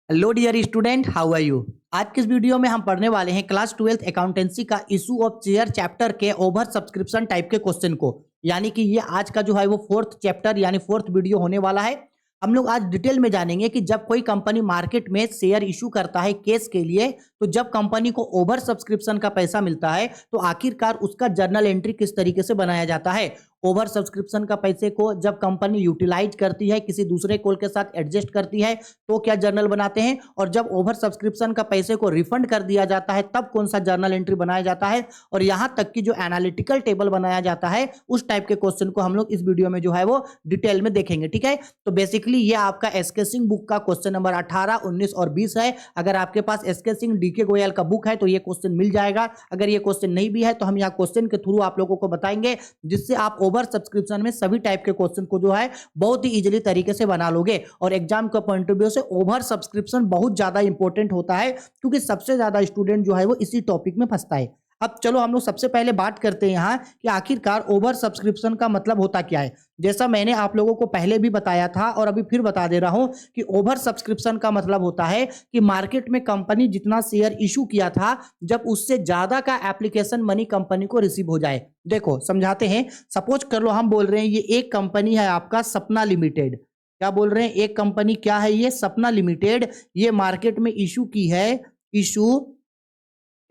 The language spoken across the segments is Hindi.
Hello dear student, how are you. आज के इस वीडियो में हम पढ़ने वाले हैं क्लास 12th अकाउंटेंसी का इशू ऑफ शेयर चैप्टर के ओवर सब्सक्रिप्शन टाइप के क्वेश्चन को। यानी कि ये आज का जो है वो फोर्थ चैप्टर यानी फोर्थ वीडियो होने वाला है। हम लोग आज डिटेल में जानेंगे कि जब कोई कंपनी मार्केट में शेयर इशू करता है केस के लिए, तो जब कंपनी को ओवर सब्सक्रिप्शन का पैसा मिलता है तो आखिरकार उसका जर्नल एंट्री किस तरीके से बनाया जाता है। ओवर सब्सक्रिप्शन का पैसे को जब कंपनी यूटिलाइज करती है, किसी दूसरे कॉल के साथ एडजस्ट करती है, तो क्या जर्नल बनाते हैं, और जब ओवर सब्सक्रिप्शन का पैसे को रिफंड कर दिया जाता है तब कौन सा जर्नल एंट्री बनाया जाता है, और यहां तक कि जो एनालिटिकल टेबल बनाया जाता है उस टाइप के क्वेश्चन को हम लोग इस वीडियो में जो है वो डिटेल में देखेंगे। ठीक है, तो बेसिकली ये आपका एसके सिंह बुक का क्वेश्चन नंबर 18, 19 और 20 है। अगर आपके पास एसके सिंह डीके गोयल का बुक है तो ये क्वेश्चन मिल जाएगा। अगर ये क्वेश्चन नहीं भी है तो हम यहाँ क्वेश्चन के थ्रू आप लोगों को बताएंगे, जिससे आप ओवर सब्सक्रिप्शन में सभी टाइप के क्वेश्चन को जो है बहुत ही इजीली तरीके से बना लोगे। और एग्जाम के पॉइंट ऑफ व्यू से ओवर सब्सक्रिप्शन बहुत ज्यादा इंपॉर्टेंट होता है, क्योंकि सबसे ज्यादा स्टूडेंट जो है वो इसी टॉपिक में फंसता है। अब चलो हम लोग सबसे पहले बात करते हैं यहाँ कि आखिरकार ओवर सब्सक्रिप्शन का मतलब होता क्या है। जैसा मैंने आप लोगों को पहले भी बताया था और अभी फिर बता दे रहा हूं कि ओवर सब्सक्रिप्शन का मतलब होता है कि मार्केट में कंपनी जितना शेयर इशू किया था, जब उससे ज्यादा का एप्लीकेशन मनी कंपनी को रिसीव हो जाए। देखो समझाते हैं। सपोज कर लो हम बोल रहे हैं ये एक कंपनी है आपका सपना लिमिटेड। क्या बोल रहे हैं, एक कंपनी क्या है ये, सपना लिमिटेड। ये मार्केट में इशू की है, issue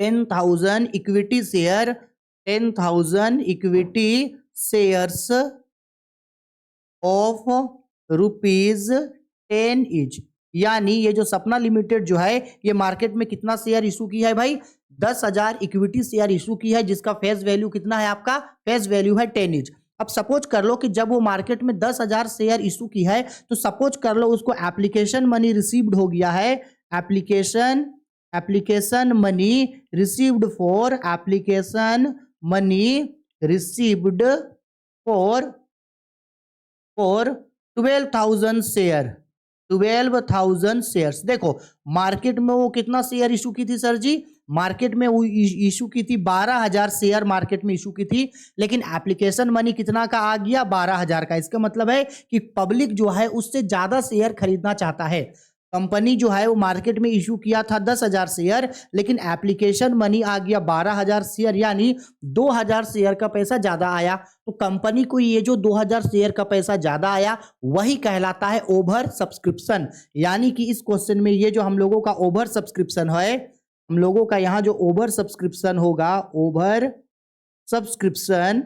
10,000 equity share, 10,000 equity shares of ₹10 each. यानी ये जो सपना लिमिटेड जो है ये मार्केट में कितना शेयर इशू की है भाई, 10,000 इक्विटी शेयर इशू की है, जिसका फेस वैल्यू कितना है, आपका फेस वैल्यू है 10 ईच। अब सपोज कर लो कि जब वो मार्केट में 10,000 शेयर इशू की है, तो सपोज कर लो उसको एप्लीकेशन मनी रिसीव्ड हो गया है। Application application money received for application money received for 12,000 share, 12,000 shares. देखो मार्केट में वो कितना शेयर इशू की थी सर जी, मार्केट में वो इशू की थी 12,000 शेयर मार्केट में इशू की थी, लेकिन एप्लीकेशन मनी कितना का आ गया, 12,000 का। इसका मतलब है कि पब्लिक जो है उससे ज्यादा शेयर खरीदना चाहता है। कंपनी जो है वो मार्केट में इशू किया था 10,000 शेयर, लेकिन एप्लीकेशन मनी आ गया 12,000 शेयर, यानी 2,000 शेयर का पैसा ज्यादा आया। तो कंपनी को ये जो 2,000 शेयर का पैसा ज्यादा आया वही कहलाता है ओवर सब्सक्रिप्शन। यानी कि इस क्वेश्चन में ये जो हम लोगों का ओवर सब्सक्रिप्शन है, हम लोगों का यहाँ जो ओवर सब्सक्रिप्शन होगा, ओवर सब्सक्रिप्शन,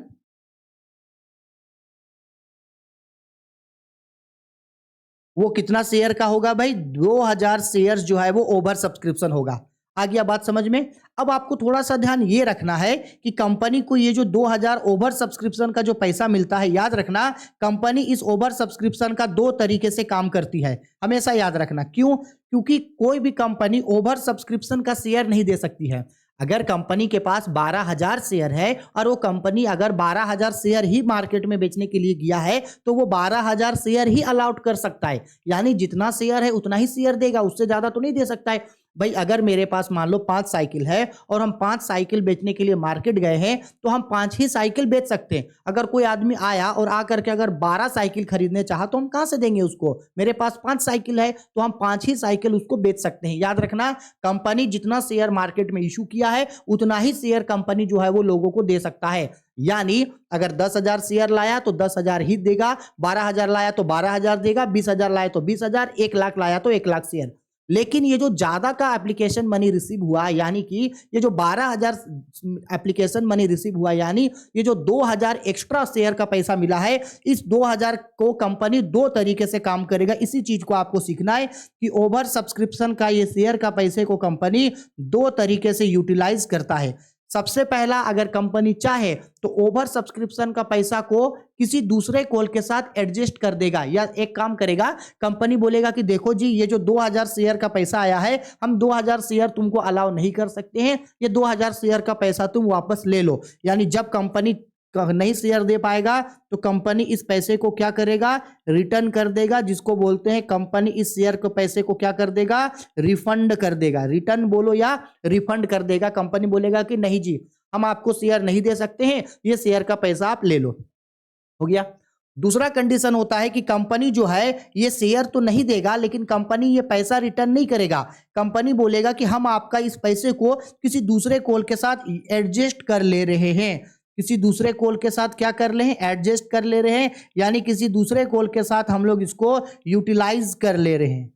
वो कितना शेयर का होगा भाई, 2,000 शेयर्स जो है वो ओवर सब्सक्रिप्शन होगा। आ गया बात समझ में। अब आपको थोड़ा सा ध्यान ये रखना है कि कंपनी को ये जो 2,000 ओवर सब्सक्रिप्शन का जो पैसा मिलता है, याद रखना कंपनी इस ओवर सब्सक्रिप्शन का दो तरीके से काम करती है, हमेशा याद रखना। क्यों? क्योंकि कोई भी कंपनी ओवर सब्सक्रिप्शन का शेयर नहीं दे सकती है। अगर कंपनी के पास 12,000 शेयर है और वो कंपनी अगर 12,000 शेयर ही मार्केट में बेचने के लिए गया है, तो वो 12,000 शेयर ही अलाउड कर सकता है। यानी जितना शेयर है उतना ही शेयर देगा, उससे ज्यादा तो नहीं दे सकता है। भाई अगर मेरे पास मान लो 5 साइकिल है और हम 5 साइकिल बेचने के लिए मार्केट गए हैं, तो हम 5 ही साइकिल बेच सकते हैं। अगर कोई आदमी आया और आकर के अगर 12 साइकिल खरीदने चाहा तो हम कहां से देंगे उसको। मेरे पास 5 साइकिल है तो हम 5 ही साइकिल उसको बेच सकते हैं। याद रखना कंपनी जितना शेयर मार्केट में इशू किया है उतना ही शेयर कंपनी जो है वो लोगों को दे सकता है। यानी अगर 10,000 शेयर लाया तो 10,000 ही देगा, 12,000 लाया तो 12,000 देगा, 20,000 लाया तो 20,000, 1,00,000 लाया तो 1,00,000 शेयर। लेकिन ये जो ज्यादा का एप्लीकेशन मनी रिसीव हुआ, यानी कि ये जो 12,000 एप्लीकेशन मनी रिसीव हुआ, यानी ये जो 2,000 एक्स्ट्रा शेयर का पैसा मिला है, इस 2,000 को कंपनी दो तरीके से काम करेगा। इसी चीज को आपको सीखना है कि ओवर सब्सक्रिप्शन का ये शेयर का पैसे को कंपनी दो तरीके से यूटिलाइज करता है। सबसे पहला, अगर कंपनी चाहे तो ओवर सब्सक्रिप्शन का पैसा को किसी दूसरे कॉल के साथ एडजस्ट कर देगा, या एक काम करेगा, कंपनी बोलेगा कि देखो जी ये जो 2,000 शेयर का पैसा आया है, हम 2,000 शेयर तुमको अलाउ नहीं कर सकते हैं, ये 2,000 शेयर का पैसा तुम वापस ले लो। यानी जब कंपनी नहीं शेयर दे पाएगा तो कंपनी इस पैसे को क्या करेगा, रिटर्न कर देगा, जिसको बोलते हैं कंपनी इस शेयर के पैसे को क्या कर देगा, रिफंड कर देगा। रिटर्न बोलो या रिफंड कर देगा। कंपनी बोलेगा कि नहीं जी हम आपको शेयर नहीं दे सकते हैं, ये शेयर का पैसा आप ले लो। हो गया। दूसरा कंडीशन होता है कि कंपनी जो है ये शेयर तो नहीं देगा, लेकिन कंपनी ये पैसा रिटर्न नहीं करेगा। कंपनी बोलेगा कि हम आपका इस पैसे को किसी दूसरे कॉल के साथ एडजस्ट कर ले रहे हैं। किसी दूसरे कॉल के साथ क्या कर ले हैं, एडजस्ट कर ले रहे हैं, यानी किसी दूसरे कॉल के साथ हम लोग इसको यूटिलाइज कर ले रहे हैं।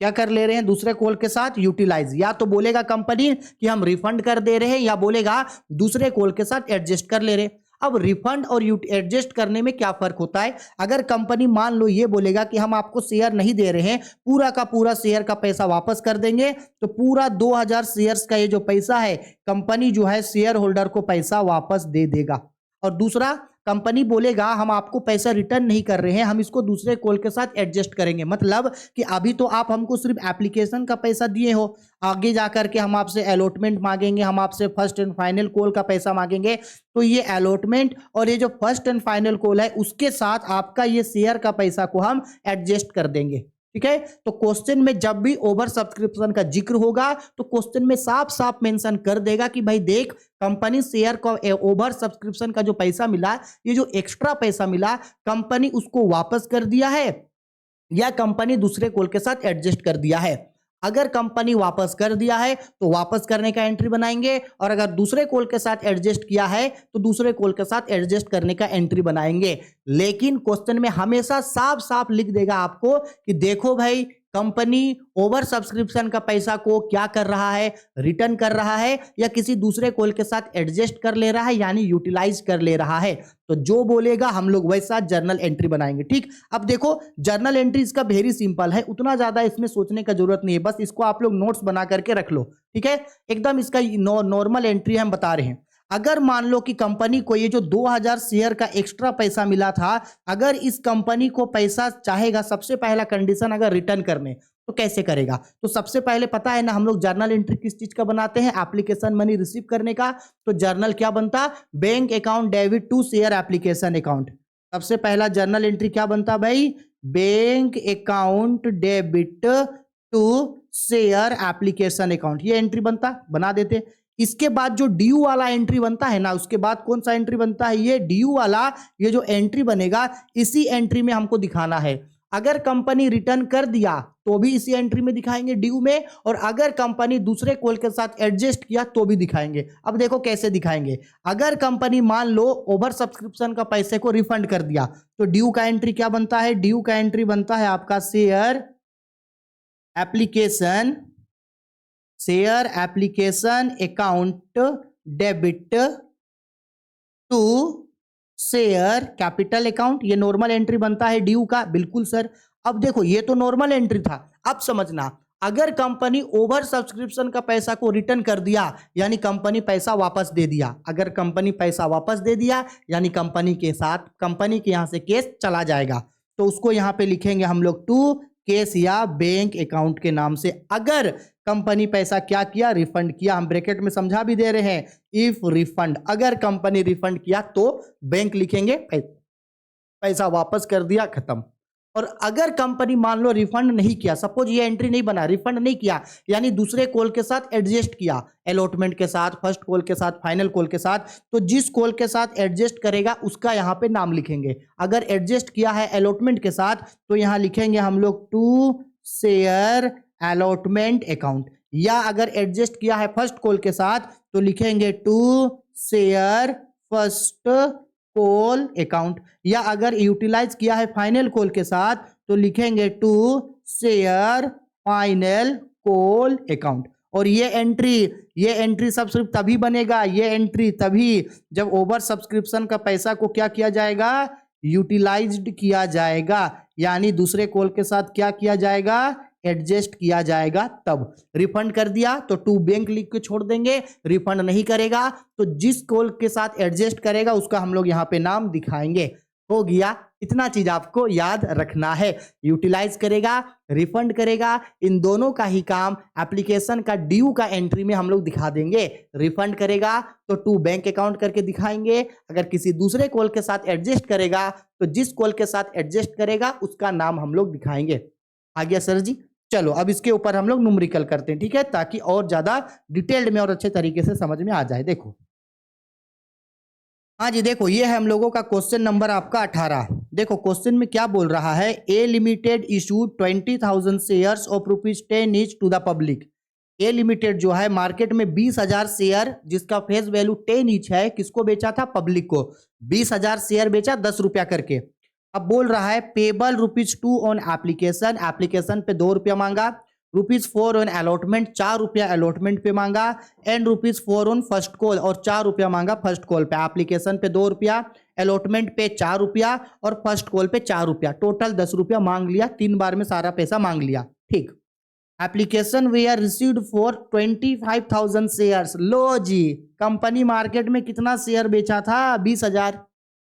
क्या कर ले रहे हैं, दूसरे कॉल के साथ यूटिलाइज। या तो बोलेगा कंपनी कि हम रिफंड कर दे रहे हैं, या बोलेगा दूसरे कॉल के साथ एडजस्ट कर ले रहे हैं। अब रिफंड और एडजस्ट करने में क्या फर्क होता है। अगर कंपनी मान लो ये बोलेगा कि हम आपको शेयर नहीं दे रहे हैं, पूरा का पूरा शेयर का पैसा वापस कर देंगे, तो पूरा 2000 शेयर्स का ये जो पैसा है कंपनी जो है शेयर होल्डर को पैसा वापस दे देगा। और दूसरा, कंपनी बोलेगा हम आपको पैसा रिटर्न नहीं कर रहे हैं, हम इसको दूसरे कॉल के साथ एडजस्ट करेंगे। मतलब कि अभी तो आप हमको सिर्फ एप्लीकेशन का पैसा दिए हो, आगे जाकर के हम आपसे अलॉटमेंट मांगेंगे, हम आपसे फर्स्ट एंड फाइनल कॉल का पैसा मांगेंगे। तो ये अलॉटमेंट और ये जो फर्स्ट एंड फाइनल कॉल है उसके साथ आपका ये शेयर का पैसा को हम एडजस्ट कर देंगे। ठीक है, तो क्वेश्चन में जब भी ओवर सब्सक्रिप्शन का जिक्र होगा तो क्वेश्चन में साफ साफ मेंशन कर देगा कि भाई देख, कंपनी शेयर का ओवर सब्सक्रिप्शन का जो पैसा मिला, ये जो एक्स्ट्रा पैसा मिला, कंपनी उसको वापस कर दिया है या कंपनी दूसरे कॉल के साथ एडजस्ट कर दिया है। अगर कंपनी वापस कर दिया है तो वापस करने का एंट्री बनाएंगे, और अगर दूसरे कॉल के साथ एडजस्ट किया है तो दूसरे कॉल के साथ एडजस्ट करने का एंट्री बनाएंगे। लेकिन क्वेश्चन में हमेशा साफ साफ लिख देगा आपको कि देखो भाई, कंपनी ओवर सब्सक्रिप्शन का पैसा को क्या कर रहा है, रिटर्न कर रहा है, या किसी दूसरे कॉल के साथ एडजस्ट कर ले रहा है, यानी यूटिलाइज कर ले रहा है। तो जो बोलेगा हम लोग वैसा जर्नल एंट्री बनाएंगे। ठीक, अब देखो जर्नल एंट्री इसका वेरी सिंपल है, उतना ज्यादा इसमें सोचने का जरूरत नहीं है, बस इसको आप लोग नोट्स बना करके रख लो। ठीक है, एकदम इसका नॉर्मल एंट्री हम बता रहे हैं। अगर मान लो कि कंपनी को ये जो 2000 शेयर का एक्स्ट्रा पैसा मिला था, अगर इस कंपनी को पैसा चाहेगा, सबसे पहला कंडीशन अगर रिटर्न करने, तो कैसे करेगा। तो सबसे पहले पता है ना हम लोग जर्नल एंट्री किस चीज का बनाते हैं, एप्लीकेशन मनी रिसीव करने का। तो जर्नल क्या बनता, bank account debit to share application account. सबसे पहला जर्नल एंट्री क्या बनता भाई, bank account debit to share application account, ये एंट्री बनता, बना देते। इसके बाद जो ड्यू वाला एंट्री बनता है ना, उसके बाद कौन सा एंट्री बनता है, ये ड्यू वाला, ये जो एंट्री बनेगा इसी एंट्री में हमको दिखाना है। अगर कंपनी रिटर्न कर दिया तो भी इसी एंट्री में दिखाएंगे ड्यू में, और अगर कंपनी दूसरे कॉल के साथ एडजस्ट किया तो भी दिखाएंगे। अब देखो कैसे दिखाएंगे। अगर कंपनी मान लो ओवर सब्सक्रिप्शन का पैसे को रिफंड कर दिया, तो ड्यू का एंट्री क्या बनता है, ड्यू का एंट्री बनता है आपका share application account debit to share capital account, ये नॉर्मल एंट्री बनता है ड्यू का। बिल्कुल सर, अब देखो ये तो नॉर्मल एंट्री था। अब समझना, अगर कंपनी ओवर सब्सक्रिप्शन का पैसा को रिटर्न कर दिया, यानी कंपनी पैसा वापस दे दिया। अगर कंपनी पैसा वापस दे दिया यानी कंपनी के साथ, कंपनी के यहां से केस चला जाएगा, तो उसको यहां पे लिखेंगे हम लोग टू केस या बैंक अकाउंट के नाम से। अगर कंपनी पैसा क्या किया, रिफंड किया, हम ब्रैकेट में समझा भी दे रहे हैं, इफ रिफंड, अगर कंपनी रिफंड किया तो बैंक लिखेंगे, पैसा वापस कर दिया, खत्म। और अगर कंपनी मान लो रिफंड नहीं किया, सपोज ये एंट्री नहीं बना, रिफंड नहीं किया, यानी दूसरे कॉल के साथ एडजस्ट किया, अलॉटमेंट के साथ, फर्स्ट कॉल के साथ, फाइनल कॉल के साथ, तो जिस कॉल के साथ एडजस्ट करेगा उसका यहां पे नाम लिखेंगे। अगर एडजस्ट किया है अलॉटमेंट के साथ तो यहां लिखेंगे हम लोग टू शेयर अलॉटमेंट अकाउंट, या अगर एडजस्ट किया है फर्स्ट कॉल के साथ तो लिखेंगे to share first call account, या अगर यूटिलाइज किया है फाइनल कॉल के साथ तो लिखेंगे to share final call account. और ये एंट्री सब सिर्फ तभी बनेगा, ये एंट्री तभी जब ओवर सब्सक्रिप्शन का पैसा को क्या किया जाएगा, यूटिलाइज्ड किया जाएगा, यानी दूसरे कॉल के साथ क्या किया जाएगा, एडजस्ट किया जाएगा। तब रिफंड कर दिया तो टू बैंक लिख के छोड़ देंगे, रिफंड नहीं करेगा तो जिस कॉल के साथ एडजस्ट करेगा उसका हम लोग यहां पे नाम दिखाएंगे। हो गया, इतना चीज आपको याद रखना है। यूटिलाइज करेगा, रिफंड करेगा, इन दोनों का ही काम एप्लीकेशन का ड्यू का एंट्री में हम लोग दिखा देंगे। रिफंड करेगा तो टू बैंक अकाउंट करके दिखाएंगे, अगर किसी दूसरे कॉल के साथ एडजस्ट करेगा तो जिस कॉल के साथ एडजस्ट करेगा उसका नाम हम लोग दिखाएंगे। आ गया सर जी। चलो अब इसके ऊपर हम लोग न्यूमेरिकल करते हैं, ठीक है, ताकि और ज्यादा डिटेल्ड में और अच्छे तरीके से समझ में आ जाए। देखो हाँ जी, देखो ये है हम लोगों का क्वेश्चन नंबर आपका 18। देखो क्वेश्चन में क्या बोल रहा है, A limited issue 20,000 shares of ₹10 each to the public. A limited जो है मार्केट में 20,000 शेयर जिसका फेस वैल्यू 10 ईच है, किसको बेचा था? पब्लिक को। 20,000 शेयर बेचा 10 रुपया करके। अब बोल रहा है पेबल ₹2 ऑन एप्लीकेशन, एप्लीकेशन पे 2 रुपया मांगा। ₹4 ऑन अलॉटमेंट, 4 रुपया अलॉटमेंट पे मांगा। एंड ₹4 ऑन फर्स्ट कॉल, और 4 रुपया मांगा फर्स्ट कॉल पे। एप्लीकेशन पे 2 रुपया, अलॉटमेंट पे 4 रुपया और फर्स्ट कॉल पे 4 रुपया, टोटल 10 रुपया मांग लिया। 3 बार में सारा पैसा मांग लिया। ठीक। Application we are received for 25,000 shares. लो जी, कंपनी मार्केट में कितना शेयर बेचा था? 20,000।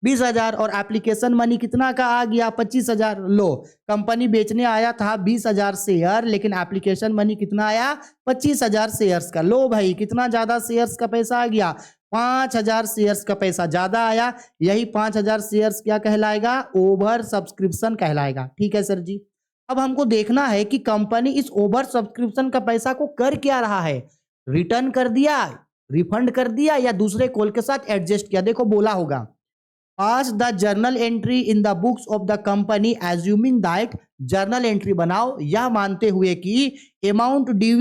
20,000 और एप्लीकेशन मनी कितना का आ गया? 25,000। लो, कंपनी बेचने आया था 20,000 शेयर, लेकिन एप्लीकेशन मनी कितना आया? 25,000 शेयर्स का। लो भाई, कितना ज्यादा शेयर्स का पैसा आ गया? 5,000 शेयर्स का पैसा ज्यादा आया। यही 5,000 शेयर्स क्या कहलाएगा? ओवर सब्सक्रिप्शन कहलाएगा। ठीक है सर जी। अब हमको देखना है कि कंपनी इस ओवर सब्सक्रिप्शन का पैसा को कर क्या रहा है। रिटर्न कर दिया, रिफंड कर दिया, या दूसरे कॉल के साथ एडजस्ट किया। देखो बोला होगा pass the journal entry in the books of the company assuming that, journal entry बनाओ यह मानते हुए कि amount due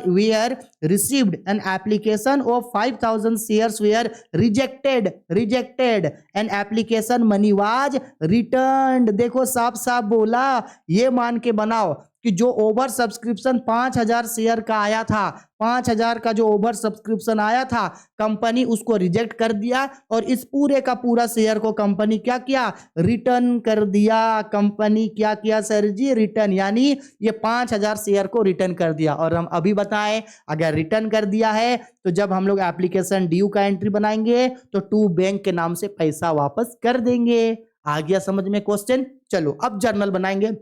were received an application of 5,000 shares were rejected and application money was returned. देखो साफ साफ बोला, ये मान के बनाओ कि जो ओवर सब्सक्रिप्शन 5,000 शेयर का आया था, 5,000 का जो ओवर सब्सक्रिप्शन आया था, कंपनी उसको रिजेक्ट कर दिया और इस पूरे का पूरा शेयर को कंपनी क्या किया? रिटर्न कर दिया। कंपनी क्या किया सर जी? रिटर्न, यानी ये 5,000 शेयर को रिटर्न कर दिया। और हम अभी बताएं, अगर रिटर्न कर दिया है तो जब हम लोग एप्लीकेशन ड्यू का एंट्री बनाएंगे तो टू बैंक के नाम से पैसा वापस कर देंगे। आ गया समझ में क्वेश्चन? चलो अब जर्नल बनाएंगे।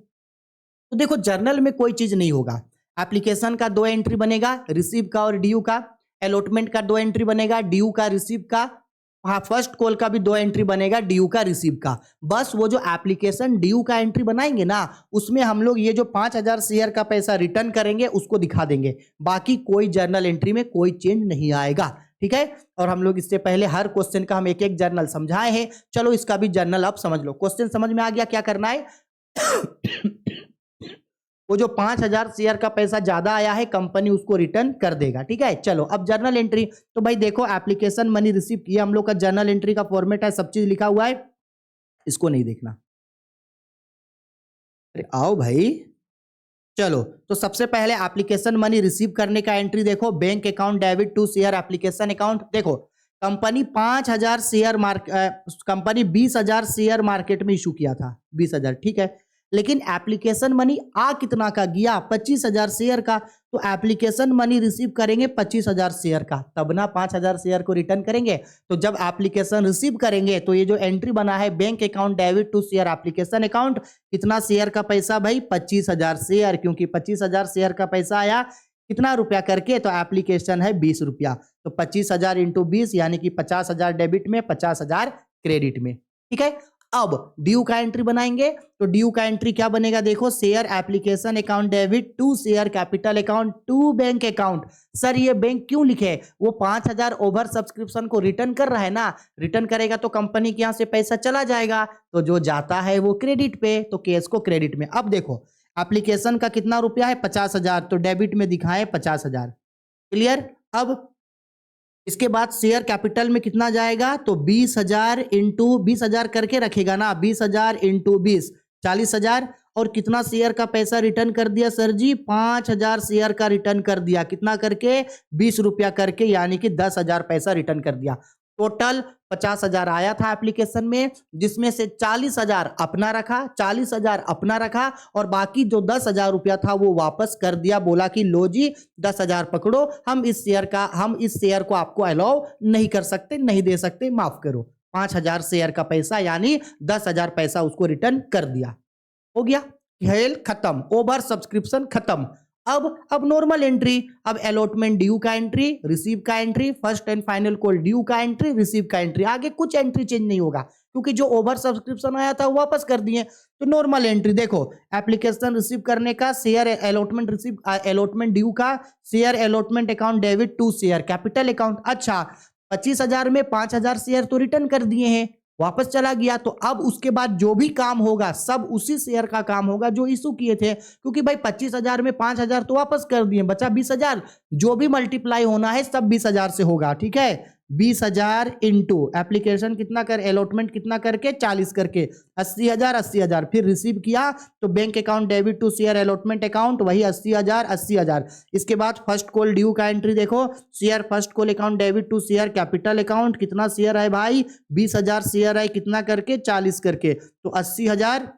तो देखो जर्नल में कोई चीज नहीं होगा। एप्लीकेशन का 2 एंट्री बनेगा, रिसीव का और ड्यू का। अलॉटमेंट का 2 एंट्री बनेगा, ड्यू का रिसीव का। हाँ, फर्स्ट कॉल का भी 2 एंट्री बनेगा, ड्यू का रिसीव का। बस वो जो एप्लीकेशन ड्यू का एंट्री बनाएंगे ना, उसमें हम लोग ये जो 5,000 शेयर का पैसा रिटर्न करेंगे उसको दिखा देंगे। बाकी कोई जर्नल एंट्री में कोई चेंज नहीं आएगा। ठीक है। और हम लोग इससे पहले हर क्वेश्चन का हम एक एक जर्नल समझाए हैं। चलो इसका भी जर्नल अब समझ लो। क्वेश्चन समझ में आ गया क्या करना है? वो जो 5,000 शेयर का पैसा ज्यादा आया है, कंपनी उसको रिटर्न कर देगा। ठीक है। चलो अब जर्नल एंट्री। तो भाई देखो, एप्लीकेशन मनी रिसीव किया, हम लोग का जर्नल एंट्री का फॉर्मेट है, सब चीज लिखा हुआ है, इसको नहीं देखना। अरे आओ भाई। चलो, तो सबसे पहले एप्लीकेशन मनी रिसीव करने का एंट्री देखो, bank account debit to share application account. देखो company 5,000 share company 20,000 share market में इशू किया था, 20,000। ठीक है। लेकिन एप्लीकेशन मनी आ कितना का गया? 25,000 शेयर का। तो एप्लीकेशन मनी रिसीव करेंगे 25,000 शेयर का, तब ना 5,000 शेयर को रिटर्न करेंगे। तो जब एप्लीकेशन रिसीव करेंगे तो ये जो एंट्री बना है bank account debit to share application account, कितना शेयर का पैसा भाई? 25,000 शेयर, क्योंकि 25,000 शेयर का पैसा आया कितना रुपया करके? तो एप्लीकेशन है 20 रुपया। तो 25,000 इंटू 20 यानी कि 50,000 डेबिट में, 50,000 क्रेडिट में। ठीक है। अब ड्यू का एंट्री बनाएंगे। तो ड्यू का एंट्री क्या बनेगा? देखो, share application account debit to share capital account to bank account. Sir ये बैंक क्यों लिखे? वो 5,000 ओवर सब्सक्रिप्शन को रिटर्न कर रहा है ना, रिटर्न करेगा तो कंपनी के यहां से पैसा चला जाएगा, तो जो जाता है वो क्रेडिट पे, तो केस को क्रेडिट में। अब देखो एप्लीकेशन का कितना रुपया है? 50,000, तो डेबिट में दिखाए 50,000। क्लियर? अब इसके बाद शेयर कैपिटल में कितना जाएगा? तो 20,000 इंटू 20,000 करके रखेगा ना, 20,000 इंटू 20, 40,000। और कितना शेयर का पैसा रिटर्न कर दिया सर जी? 5,000 शेयर का रिटर्न कर दिया। कितना करके? 20 रुपया करके, यानी कि 10,000 पैसा रिटर्न कर दिया। टोटल 50,000 आया था एप्लीकेशन में, जिसमें से 40,000 अपना रखा, 40,000 अपना रखा, और बाकी जो 10,000 रुपया था वो वापस कर दिया। बोला कि लो जी 10,000 पकड़ो, हम इस शेयर को आपको अलाउ नहीं कर सकते, नहीं दे सकते, माफ करो। 5,000 शेयर का पैसा यानी 10,000 पैसा उसको रिटर्न कर दिया। हो गया, खेल खत्म, ओवर सब्सक्रिप्शन खत्म। अब नॉर्मल एंट्री। अब अलॉटमेंट ड्यू का एंट्री, रिसीव का entry, first and final call due का एंट्री, रिसीव का एंट्री। आगे कुछ एंट्री चेंज नहीं होगा, क्योंकि जो ओवर सब्सक्रिप्शन आया था वो वापस कर दिए। तो नॉर्मल एंट्री देखो, एप्लीकेशन रिसीव करने का, share allotment receive, allotment due का, share allotment account debit to share capital account. अच्छा, 25,000 में 5,000 शेयर तो रिटर्न कर दिए हैं, वापस चला गया। तो अब उसके बाद जो भी काम होगा सब उसी शेयर का काम होगा जो इशू किए थे, क्योंकि भाई 25,000 में 5,000 तो वापस कर दिए, बचा 20,000। जो भी मल्टीप्लाई होना है सब 20,000 से होगा, ठीक है। 20,000 इंटू एप्लीकेशन कितना कर, अलॉटमेंट कितना करके 40 करके 80,000 80,000, फिर रिसीव किया तो bank account debit to share allotment account, वही 80,000 80,000। इसके बाद फर्स्ट कॉल ड्यू का एंट्री देखो, share first call account debit to share capital account, कितना शेयर है भाई 20,000 शेयर है, कितना करके 40 करके, तो 80,000।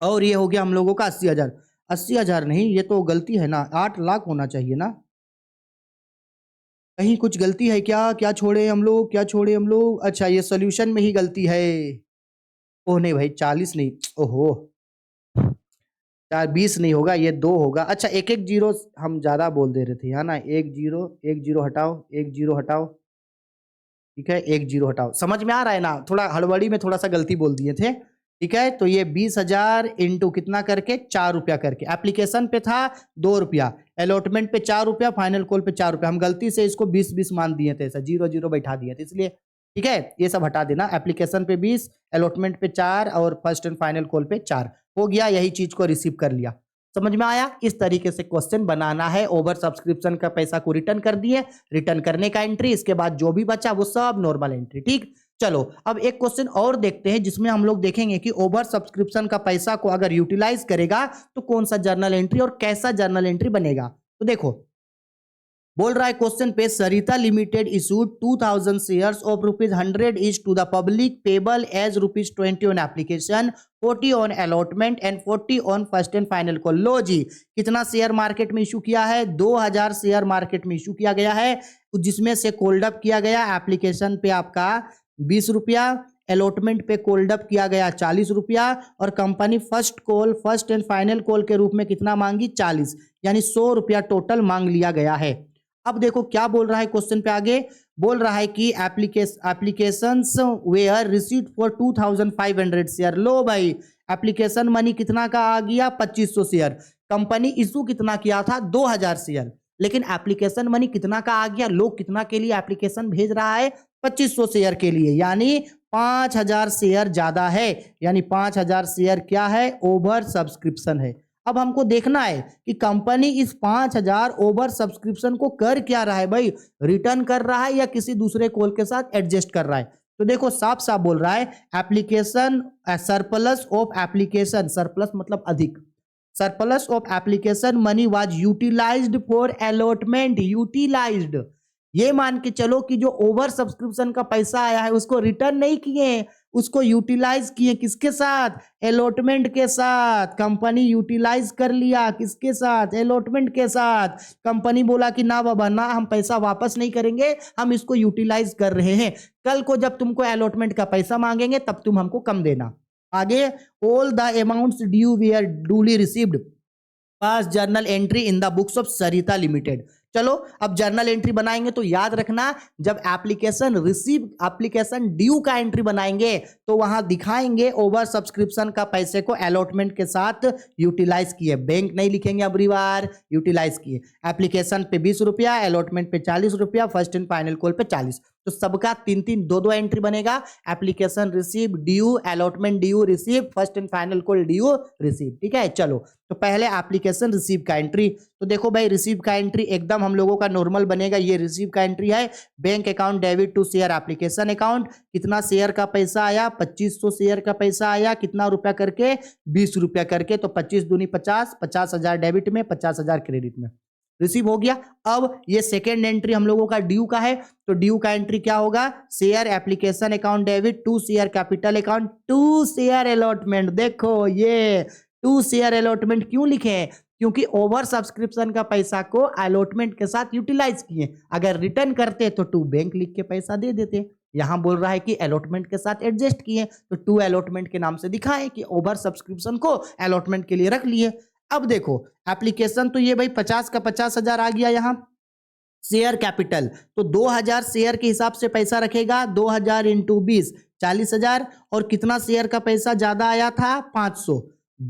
और ये हो गया हम लोगों का 80,000। 80,000 नहीं, ये तो गलती है ना, 8 लाख होना चाहिए ना, कहीं कुछ गलती है क्या? क्या छोड़े हम लोग, क्या छोड़े हम लोग? अच्छा ये सॉल्यूशन में ही गलती है। ओह नहीं भाई 40 नहीं, ओहो यार 20 नहीं होगा, ये 2 होगा। अच्छा एक एक जीरो हम ज्यादा बोल दे रहे थे, है ना। एक जीरो हटाओ, एक जीरो हटाओ, ठीक है, एक जीरो हटाओ। समझ में आ रहा है ना, थोड़ा हड़बड़ी में थोड़ा सा गलती बोल दिए थे, ठीक है। तो ये 20,000 इंटू कितना करके 4 रुपया करके, एप्लीकेशन पे था 2 रुपया, अलॉटमेंट पे 4 रुपया, फाइनल कॉल पे 4 रुपया। हम गलती से इसको 20-20 मान दिए थे, ऐसा 0-0 बैठा दिए थे, इसलिए ठीक है। ये सब हटा देना, एप्लीकेशन पे 20, अलॉटमेंट पे 4 और फर्स्ट एंड फाइनल कॉल पे 4 हो गया। यही चीज को रिसीव कर लिया, समझ में आया। इस तरीके से क्वेश्चन बनाना है। ओवर सब्सक्रिप्शन का पैसा को रिटर्न कर दिए, रिटर्न करने का एंट्री, इसके बाद जो भी बचा वो सब नॉर्मल एंट्री, ठीक। चलो अब एक क्वेश्चन और देखते हैं, जिसमें हम लोग देखेंगे कि ओवर सब्सक्रिप्शन का पैसा को अगर यूटिलाइज करेगा तो कौन सा जर्नल एंट्री और कैसा जर्नल एंट्री बनेगा। तो देखो बोल रहा है क्वेश्चन पे, Sarita limited issued 2,000 shares of ₹100 each to the public payable as ₹20 on application, 40 on allotment and 40 on first and final call. लो जी, कितना शेयर मार्केट में इशू किया है? 2,000 शेयर मार्केट में इशू किया गया है, जिसमें से कोल्ड अप किया गया एप्लीकेशन पे आपका 20 रुपया, अलॉटमेंट पे कोल्ड अप किया गया 40 रुपया, और company first and final call के रूप में कितना मांगी? 40, यानी 100 रुपया टोटल मांग लिया गया है। अब देखो क्या बोल रहा है क्वेश्चन पे आगे, बोल रहा है कि applications were received for 2,500 share. लो भाई, एप्लीकेशन मनी कितना का आ गया? 2,500 शेयर। कंपनी इशू कितना किया था? 2,000 शेयर, लेकिन एप्लीकेशन मनी कितना का आ गया? लोग कितना के लिए एप्लीकेशन भेज रहा है? 2,500 शेयर के लिए, यानी 5,000 शेयर ज्यादा है, यानी 5,000 शेयर क्या है? ओवर सब्सक्रिप्शन है। अब हमको देखना है कि कंपनी इस 5,000 ओवर सब्सक्रिप्शन को कर क्या रहा है भाई, रिटर्न कर रहा है या किसी दूसरे कॉल के साथ एडजस्ट कर रहा है। तो देखो साफ साफ बोल रहा है, application surplus of application, surplus मतलब अधिक, surplus of application money was utilised for allotment. Utilised, ये मान के चलो कि जो ओवर सब्सक्रिप्शन का पैसा आया है उसको रिटर्न नहीं किए, उसको यूटिलाइज किए। किसके साथ? अलॉटमेंट के साथ। कंपनी यूटिलाइज कर लिया, किसके साथ? अलॉटमेंट के साथ। कंपनी बोला कि ना बाबा ना, हम पैसा वापस नहीं करेंगे, हम इसको यूटिलाइज कर रहे हैं, कल को जब तुमको अलॉटमेंट का पैसा मांगेंगे तब तुम हमको कम देना। आगे, all the amounts due were duly received, pass journal entry in the books of Sarita limited. चलो अब जर्नल एंट्री बनाएंगे तो याद रखना, जब एप्लीकेशन ड्यू का एंट्री बनाएंगे तो वहां दिखाएंगे ओवर सब्सक्रिप्शन का पैसे को अलॉटमेंट के साथ यूटिलाइज किए, बैंक नहीं लिखेंगे अब बार, यूटिलाइज किए। एप्लीकेशन पे 20 रुपया, अलॉटमेंट पे 40 रुपया, फर्स्ट एंड फाइनल कॉल पे 40, तो सबका 3-3 2-2 एंट्री बनेगा। Application receive due, allotment due receive, first and final call due receive, ठीक है। चलो तो पहले एप्लीकेशन रिसीव का एंट्री, तो देखो भाई रिसीव का एंट्री एकदम हम लोगों का नॉर्मल बनेगा। ये रिसीव का एंट्री है, bank account debit to share application account, कितना शेयर का पैसा आया? 2,500 शेयर का पैसा आया, कितना रुपया करके? 20 रुपया करके, तो 25 दूनी 50, 50,000 डेबिट में, 50,000 क्रेडिट में, रिसीव हो गया। अब ये सेकेंड एंट्री हम लोगों का ड्यू का है, तो ड्यू का एंट्री क्या होगा? Share application account debit to share capital account to share allotment. देखो ये टू शेयर अलॉटमेंट क्यों लिखे हैं? क्योंकि ओवर सब्सक्रिप्शन का पैसा को अलॉटमेंट के साथ यूटिलाइज किए, अगर रिटर्न करते तो टू बैंक लिख के पैसा दे देते। यहां बोल रहा है कि अलॉटमेंट के साथ एडजस्ट किए, तो टू अलॉटमेंट के नाम से दिखाएं कि ओवर सब्सक्रिप्शन को अलॉटमेंट के लिए रख लिए। अब देखो एप्लीकेशन तो ये भाई 50 का 50,000 आ गया, यहाँ शेयर कैपिटल तो 2,000 शेयर के हिसाब से पैसा रखेगा, 2,000 इंटू 20 40,000, और कितना शेयर का पैसा ज्यादा आया था? 500,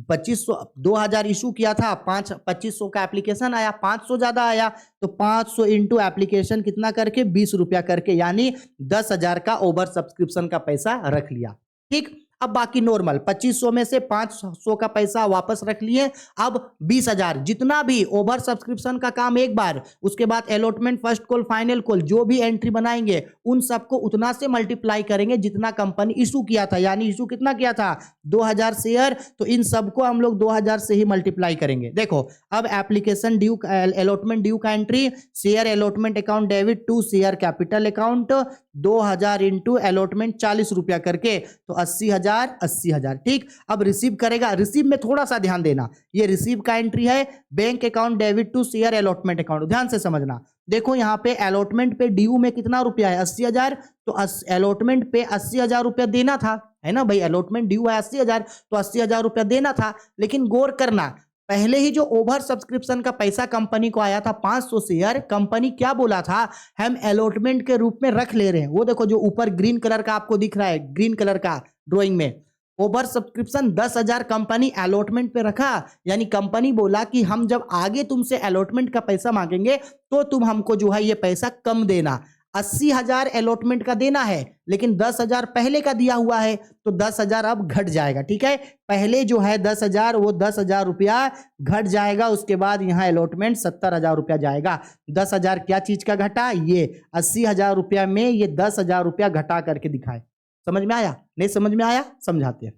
2500 2000 इशू किया था, 2500 का एप्लीकेशन आया, 500 ज्यादा आया तो 500 इंटू एप्लीकेशन कितना करके 20 रुपया करके, यानी 10,000 का ओवर सब्सक्रिप्शन का पैसा रख लिया। ठीक, अब बाकी नॉर्मल 2500 में से 500 का पैसा वापस रख लिए। अब 20,000 जितना भी ओवर सब्सक्रिप्शन का काम एक बार, उसके बाद allotment, first call, final call, जो भी एंट्री बनाएंगे उन सबको उतना से मल्टीप्लाई करेंगे जितना कंपनी इशू किया था। यानी इशू कितना किया था 2000 शेयर, तो इन सबको हम लोग 2000 से ही मल्टीप्लाई करेंगे। देखो अब एप्लीकेशन ड्यू, अलॉटमेंट ड्यू का entry, share allotment account debit to share capital account, 2000 into allotment 40 रुपया करके, तो 80,000 80,000। ठीक, अब रिसीव करेगा, रिसीव में थोड़ा सा ध्यान देना, ये रिसीव का एंट्री है, bank account debit to share allotment account, ध्यान से समझना। देखो यहाँ पे अलॉटमेंट पे ड्यू में कितना रुपया है 80,000, तो अलॉटमेंट पे 80,000 रुपया देना था, है ना भाई, अलॉटमेंट ड्यू है 80,000 तो 80,000 रुपया देना था। लेकिन गौर करना, पहले ही जो ओवर सब्सक्रिप्शन का पैसा कंपनी को आया था 500 शेयर, कंपनी क्या बोला था, हम अलॉटमेंट के रूप में रख ले रहे हैं। वो देखो जो ऊपर ग्रीन कलर का आपको दिख रहा है, ग्रीन कलर का ड्राइंग में, ओवर सब्सक्रिप्शन 10,000 कंपनी अलॉटमेंट पे रखा। यानी कंपनी बोला कि हम जब आगे तुमसे अलॉटमेंट का पैसा मांगेंगे तो तुम हमको जो है ये पैसा कम देना। 80,000 अलॉटमेंट का देना है, लेकिन 10,000 पहले का दिया हुआ है, तो 10,000 अब घट जाएगा। ठीक है, पहले जो है 10,000, वो 10,000 रुपया घट जाएगा। उसके बाद यहाँ अलॉटमेंट 70,000 रुपया जाएगा। 10,000 क्या चीज का घटा, ये 80,000 रुपया में ये 10,000 रुपया घटा करके दिखाए। समझ में आया, नहीं समझ में आया, समझाते हैं।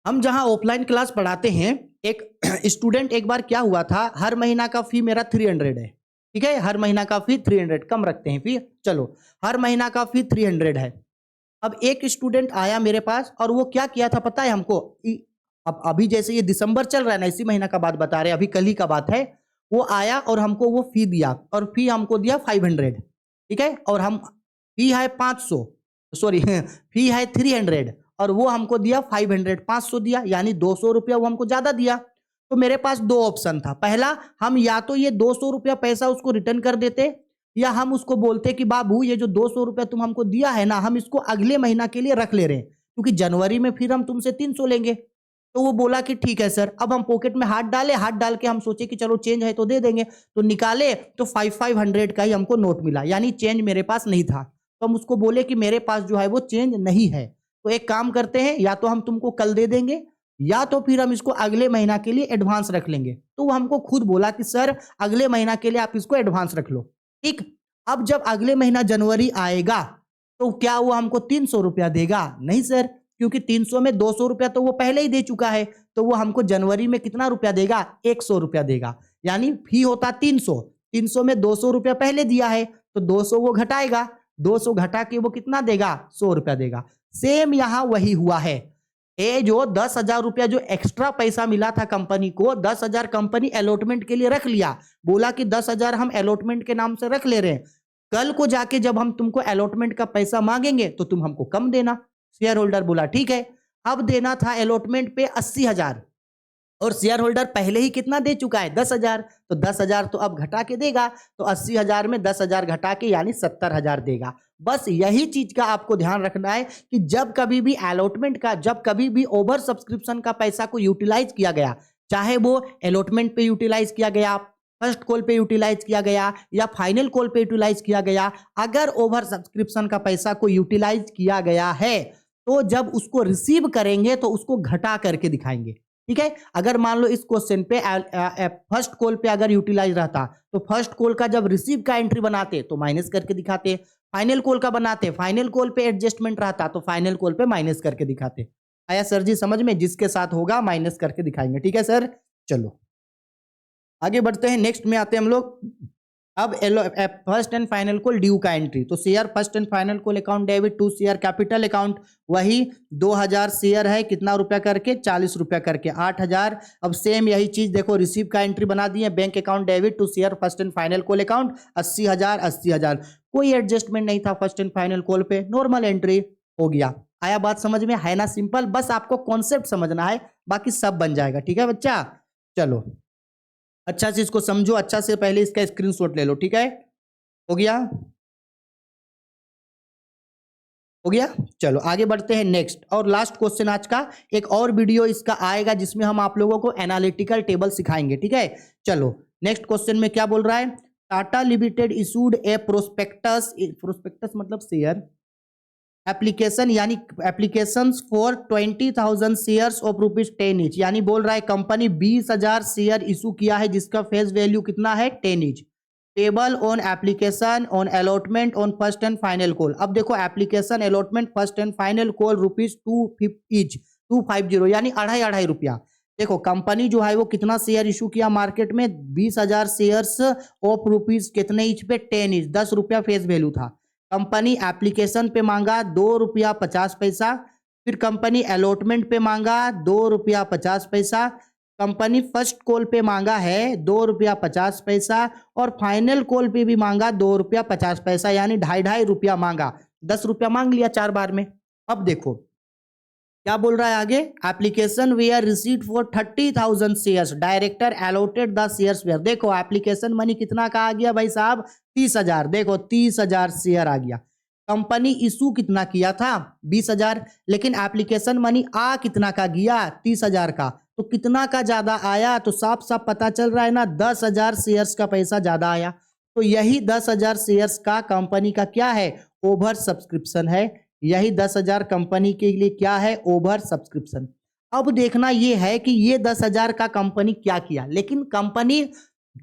हम जहां ऑफलाइन क्लास पढ़ाते हैं, एक स्टूडेंट एक बार क्या हुआ था, हर महीना का फी मेरा 300 है। ठीक है, हर महीना का फी 300, कम रखते हैं फी, चलो हर महीना का फी 300 है। अब एक स्टूडेंट आया मेरे पास और वो क्या किया था पता है हमको, अब अभी जैसे ये दिसंबर चल रहा है ना, इसी महीना का बात बता रहे हैं, अभी कल ही का बात है। वो आया और हमको वो फी दिया, और फी हमको दिया 500। ठीक है, और हम फी है 500, सॉरी फी है 300, और वो हमको दिया 500, 500 दिया, यानी 200 रुपया वो हमको ज्यादा दिया। तो मेरे पास दो ऑप्शन था, पहला हम या तो ये 200 रुपया पैसा उसको रिटर्न कर देते, या हम उसको बोलते कि बाबू ये जो 200 रुपया तुम हमको दिया है ना, हम इसको अगले महीना के लिए रख ले रहे हैं, क्योंकि जनवरी में फिर हम तुमसे 300 लेंगे। तो वो बोला कि ठीक है सर। अब हम पॉकेट में हाथ डाले, हाथ डाल के हम सोचे कि चलो चेंज है तो दे देंगे, तो निकाले तो 500 का ही हमको नोट मिला, यानी चेंज मेरे पास नहीं था। तो हम उसको बोले कि मेरे पास जो है वो चेंज नहीं है, तो एक काम करते हैं, या तो हम तुमको कल दे देंगे, या तो फिर हम इसको अगले महीना के लिए एडवांस रख लेंगे। तो वो हमको खुद बोला कि सर अगले महीना के लिए आप इसको एडवांस रख लो। ठीक, अब जब अगले महीना जनवरी आएगा तो क्या वो हमको 300 रुपया देगा? नहीं सर, क्योंकि 300 में 200 रुपया तो वो पहले ही दे चुका है, तो वो हमको जनवरी में कितना रुपया देगा? 100 रुपया देगा। यानी फी होता 300, 300 में 200 रुपया पहले दिया है, तो 200 वो घटाएगा, 200 घटा के वो कितना देगा? 100 रुपया देगा। सेम यहां वही हुआ है। ये जो 10,000 रुपया जो एक्स्ट्रा पैसा मिला था कंपनी को, 10,000 कंपनी अलॉटमेंट के लिए रख लिया, बोला कि 10,000 हम अलॉटमेंट के नाम से रख ले रहे हैं, कल को जाके जब हम तुमको अलॉटमेंट का पैसा मांगेंगे तो तुम हमको कम देना। शेयर होल्डर बोला ठीक है। अब देना था अलॉटमेंट पे 80,000, और शेयर होल्डर पहले ही कितना दे चुका है? 10,000, तो 10,000 तो अब घटा के देगा, तो 80,000 में 10,000 घटा के यानी 70,000 देगा। बस यही चीज का आपको ध्यान रखना है कि जब कभी भी अलॉटमेंट का, जब कभी भी ओवर सब्सक्रिप्शन का पैसा को यूटिलाइज किया गया, चाहे वो अलॉटमेंट पे यूटिलाइज किया गया, फर्स्ट कॉल पे यूटिलाइज किया गया, या फाइनल कॉल पे यूटिलाइज किया गया, अगर ओवर सब्सक्रिप्शन का पैसा को यूटिलाइज किया गया है तो जब उसको रिसीव करेंगे तो उसको घटा करके दिखाएंगे। ठीक है, अगर मान लो इस क्वेश्चन पे फर्स्ट कॉल पे अगर यूटिलाइज रहता तो फर्स्ट कॉल का जब रिसीव का एंट्री बनाते तो माइनस करके दिखाते, फाइनल कॉल का बनाते, फाइनल कॉल पे एडजस्टमेंट रहता तो फाइनल कॉल पे माइनस करके दिखाते। आया सर जी समझ में? जिसके साथ होगा माइनस करके दिखाएंगे। ठीक है सर, चलो आगे बढ़ते हैं। नेक्स्ट में आते हैं हम लोग। अब first and final call due का एंट्री, तो share first and final call account debit to share capital account, वही 2000 शेयर है, कितना रुपया करके? 40 रुपया करके, 8,000। अब सेम यही चीज देखो, रिसीव का एंट्री बना दिए, bank account debit to share first and final call account 80,000 80,000। कोई एडजस्टमेंट नहीं था फर्स्ट एंड फाइनल कॉल पे, नॉर्मल एंट्री हो गया। आया बात समझ में? है ना सिंपल, बस आपको कॉन्सेप्ट समझना है, बाकी सब बन जाएगा। ठीक है बच्चा, चलो अच्छा से इसको समझो, अच्छा से पहले इसका स्क्रीनशॉट ले लो। ठीक है, हो गया? हो गया। चलो आगे बढ़ते हैं नेक्स्ट और लास्ट क्वेश्चन आज का। एक और वीडियो इसका आएगा जिसमें हम आप लोगों को एनालिटिकल टेबल सिखाएंगे, ठीक है। चलो नेक्स्ट क्वेश्चन में क्या बोल रहा है, टाटा लिमिटेड इशूड ए प्रोस्पेक्टस, प्रोस्पेक्टस मतलब शेयर एप्लीकेशन, यानी applications for 20,000 shares of ₹10 each, यानी बोल रहा है कंपनी 20,000 शेयर इशू किया है जिसका फेस वैल्यू कितना है 10 each. Table on application on allotment on first and final call. अब देखो application allotment first and final call ₹2 each, 250 यानी 2.5 रुपया। देखो कंपनी जो है वो कितना शेयर इशू किया मार्केट में, 20,000 शेयर्स ऑफ रुपीज कितने ईच पे 10 ईच, 10 रुपया फेस वैल्यू था। कंपनी एप्लीकेशन पे मांगा ₹2.50, फिर कंपनी अलॉटमेंट पे मांगा ₹2.50, कंपनी फर्स्ट कॉल पे मांगा है ₹2.50 और फाइनल कॉल पे भी मांगा ₹2.50, यानी 2.5 रुपया मांगा, 10 रुपया मांग लिया 4 बार में। अब देखो क्या बोल रहा है आगे, application were receipt for 30,000 shares, director allotted the shares were. देखो एप्लीकेशन मनी कितना का आ गया भाई साहब 30,000, देखो 30,000 शेयर आ गया। कंपनी इशू कितना किया था 20,000, लेकिन एप्लीकेशन मनी आ कितना का गया 30,000 का, तो कितना का ज्यादा आया, तो साफ साफ पता चल रहा है ना 10,000 शेयर्स का पैसा ज्यादा आया। तो यही 10,000 शेयर्स का कंपनी का क्या है, ओवर सब्सक्रिप्शन है। यही 10,000 कंपनी के लिए क्या है, ओवर सब्सक्रिप्शन। अब देखना यह है कि ये 10,000 का कंपनी क्या किया, लेकिन कंपनी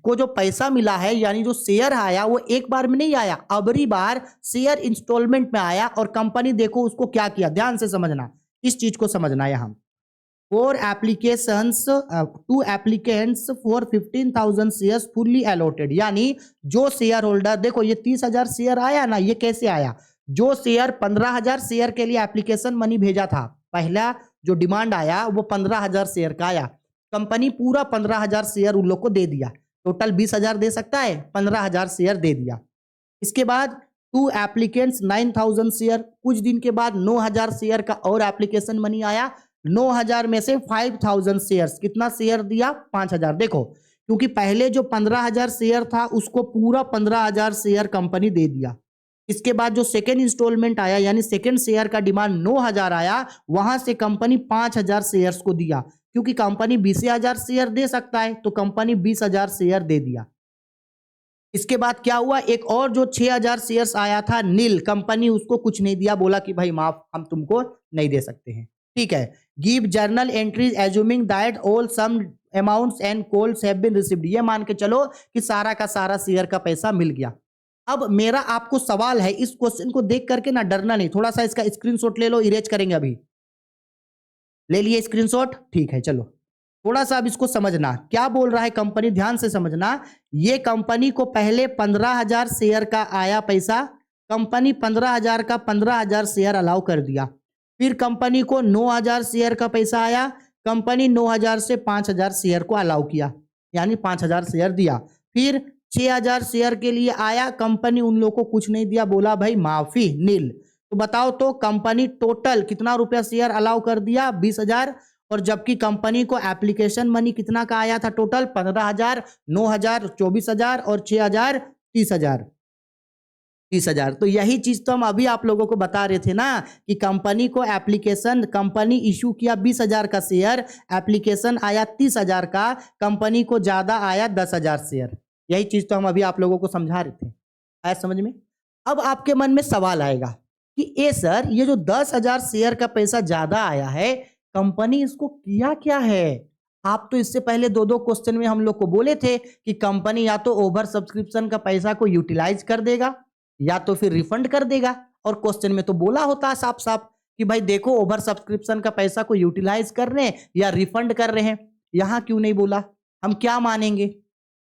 को जो पैसा मिला है यानी जो शेयर आया वो एक बार में नहीं आया, अबरी बार शेयर इंस्टॉलमेंट में आया। और कंपनी देखो उसको क्या किया, ध्यान से समझना, इस चीज को समझना है हम। Four applications to applicants for 15,000 shares fully allotted, यानी जो शेयर होल्डर, देखो ये 30,000 शेयर आया ना, ये कैसे आया, जो शेयर 15,000 शेयर के लिए एप्लीकेशन मनी भेजा था, पहला जो डिमांड आया वो 15,000 शेयर का आया, कंपनी पूरा 15,000 शेयर उन लोग को दे दिया, टोटल 20,000 दे सकता है, 15,000 शेयर दे दिया। इसके बाद टू एप्लीकेंट्स 9,000 शेयर, कुछ दिन के बाद 9,000 शेयर का और एप्लीकेशन मनी आया, 9,000 में से 5,000 शेयर्स, कितना शेयर दिया 5,000। देखो क्योंकि पहले जो 15,000 शेयर था उसको पूरा 15,000 शेयर कंपनी दे दिया। इसके बाद जो सेकेंड इंस्टॉलमेंट आया यानी सेकेंड शेयर का डिमांड 9,000 आया, वहां से कंपनी 5,000 शेयर्स को दिया, क्योंकि कंपनी 20,000 शेयर दे सकता है तो कंपनी 20,000 शेयर दे दिया। इसके बाद क्या हुआ, एक और जो 6,000 शेयर्स आया था नील, कंपनी उसको कुछ नहीं दिया, बोला कि भाई माफ, हम तुमको नहीं दे सकते हैं, ठीक है। Give journal entries assuming that all sum amounts and calls have been received, ये मान के चलो कि सारा का सारा शेयर का पैसा मिल गया। अब मेरा आपको सवाल है, इस क्वेश्चन को देख करके ना डरना नहीं, थोड़ा सा इसका स्क्रीनशॉट ले लो, इरेज करेंगे अभी, ले लिए स्क्रीनशॉट, ठीक है। चलो थोड़ा सा अब इसको समझना क्या बोल रहा है कंपनी, ध्यान से समझना। ये कंपनी को पहले 15,000 शेयर का आया पैसा, कंपनी 15,000 का 15,000 शेयर अलाउ कर दिया। फिर कंपनी को 9,000 शेयर का पैसा आया, कंपनी 9,000 से 5,000 शेयर को अलाउ किया, यानी 5,000 शेयर दिया। फिर 6,000 शेयर के लिए आया, कंपनी उन लोगों को कुछ नहीं दिया, बोला भाई माफी नील। तो बताओ तो कंपनी टोटल कितना रुपया शेयर अलाउ कर दिया 20,000, और जबकि कंपनी को एप्लीकेशन मनी कितना का आया था टोटल 15,000, 9,000 24,000 और 6,000 30,000, 30,000। तो यही चीज तो हम अभी आप लोगों को बता रहे थे ना कि कंपनी को एप्लीकेशन, कंपनी इशू किया 20,000 का शेयर, एप्लीकेशन आया 30,000 का, कंपनी को ज्यादा आया 10,000 शेयर। यही चीज तो हम अभी आप लोगों को समझा रहे थे, आया समझ में। अब आपके मन में सवाल आएगा कि ए सर ये जो 10,000 शेयर का पैसा ज्यादा आया है, कंपनी इसको किया क्या है। आप तो इससे पहले दो दो क्वेश्चन में हम लोग को बोले थे कि कंपनी या तो ओवर सब्सक्रिप्शन का पैसा को यूटिलाइज कर देगा या तो फिर रिफंड कर देगा, और क्वेश्चन में तो बोला होता है साफ साफ कि भाई देखो ओवर सब्सक्रिप्शन का पैसा को यूटिलाइज कर रहे हैं या रिफंड कर रहे हैं। यहां क्यों नहीं बोला, हम क्या मानेंगे,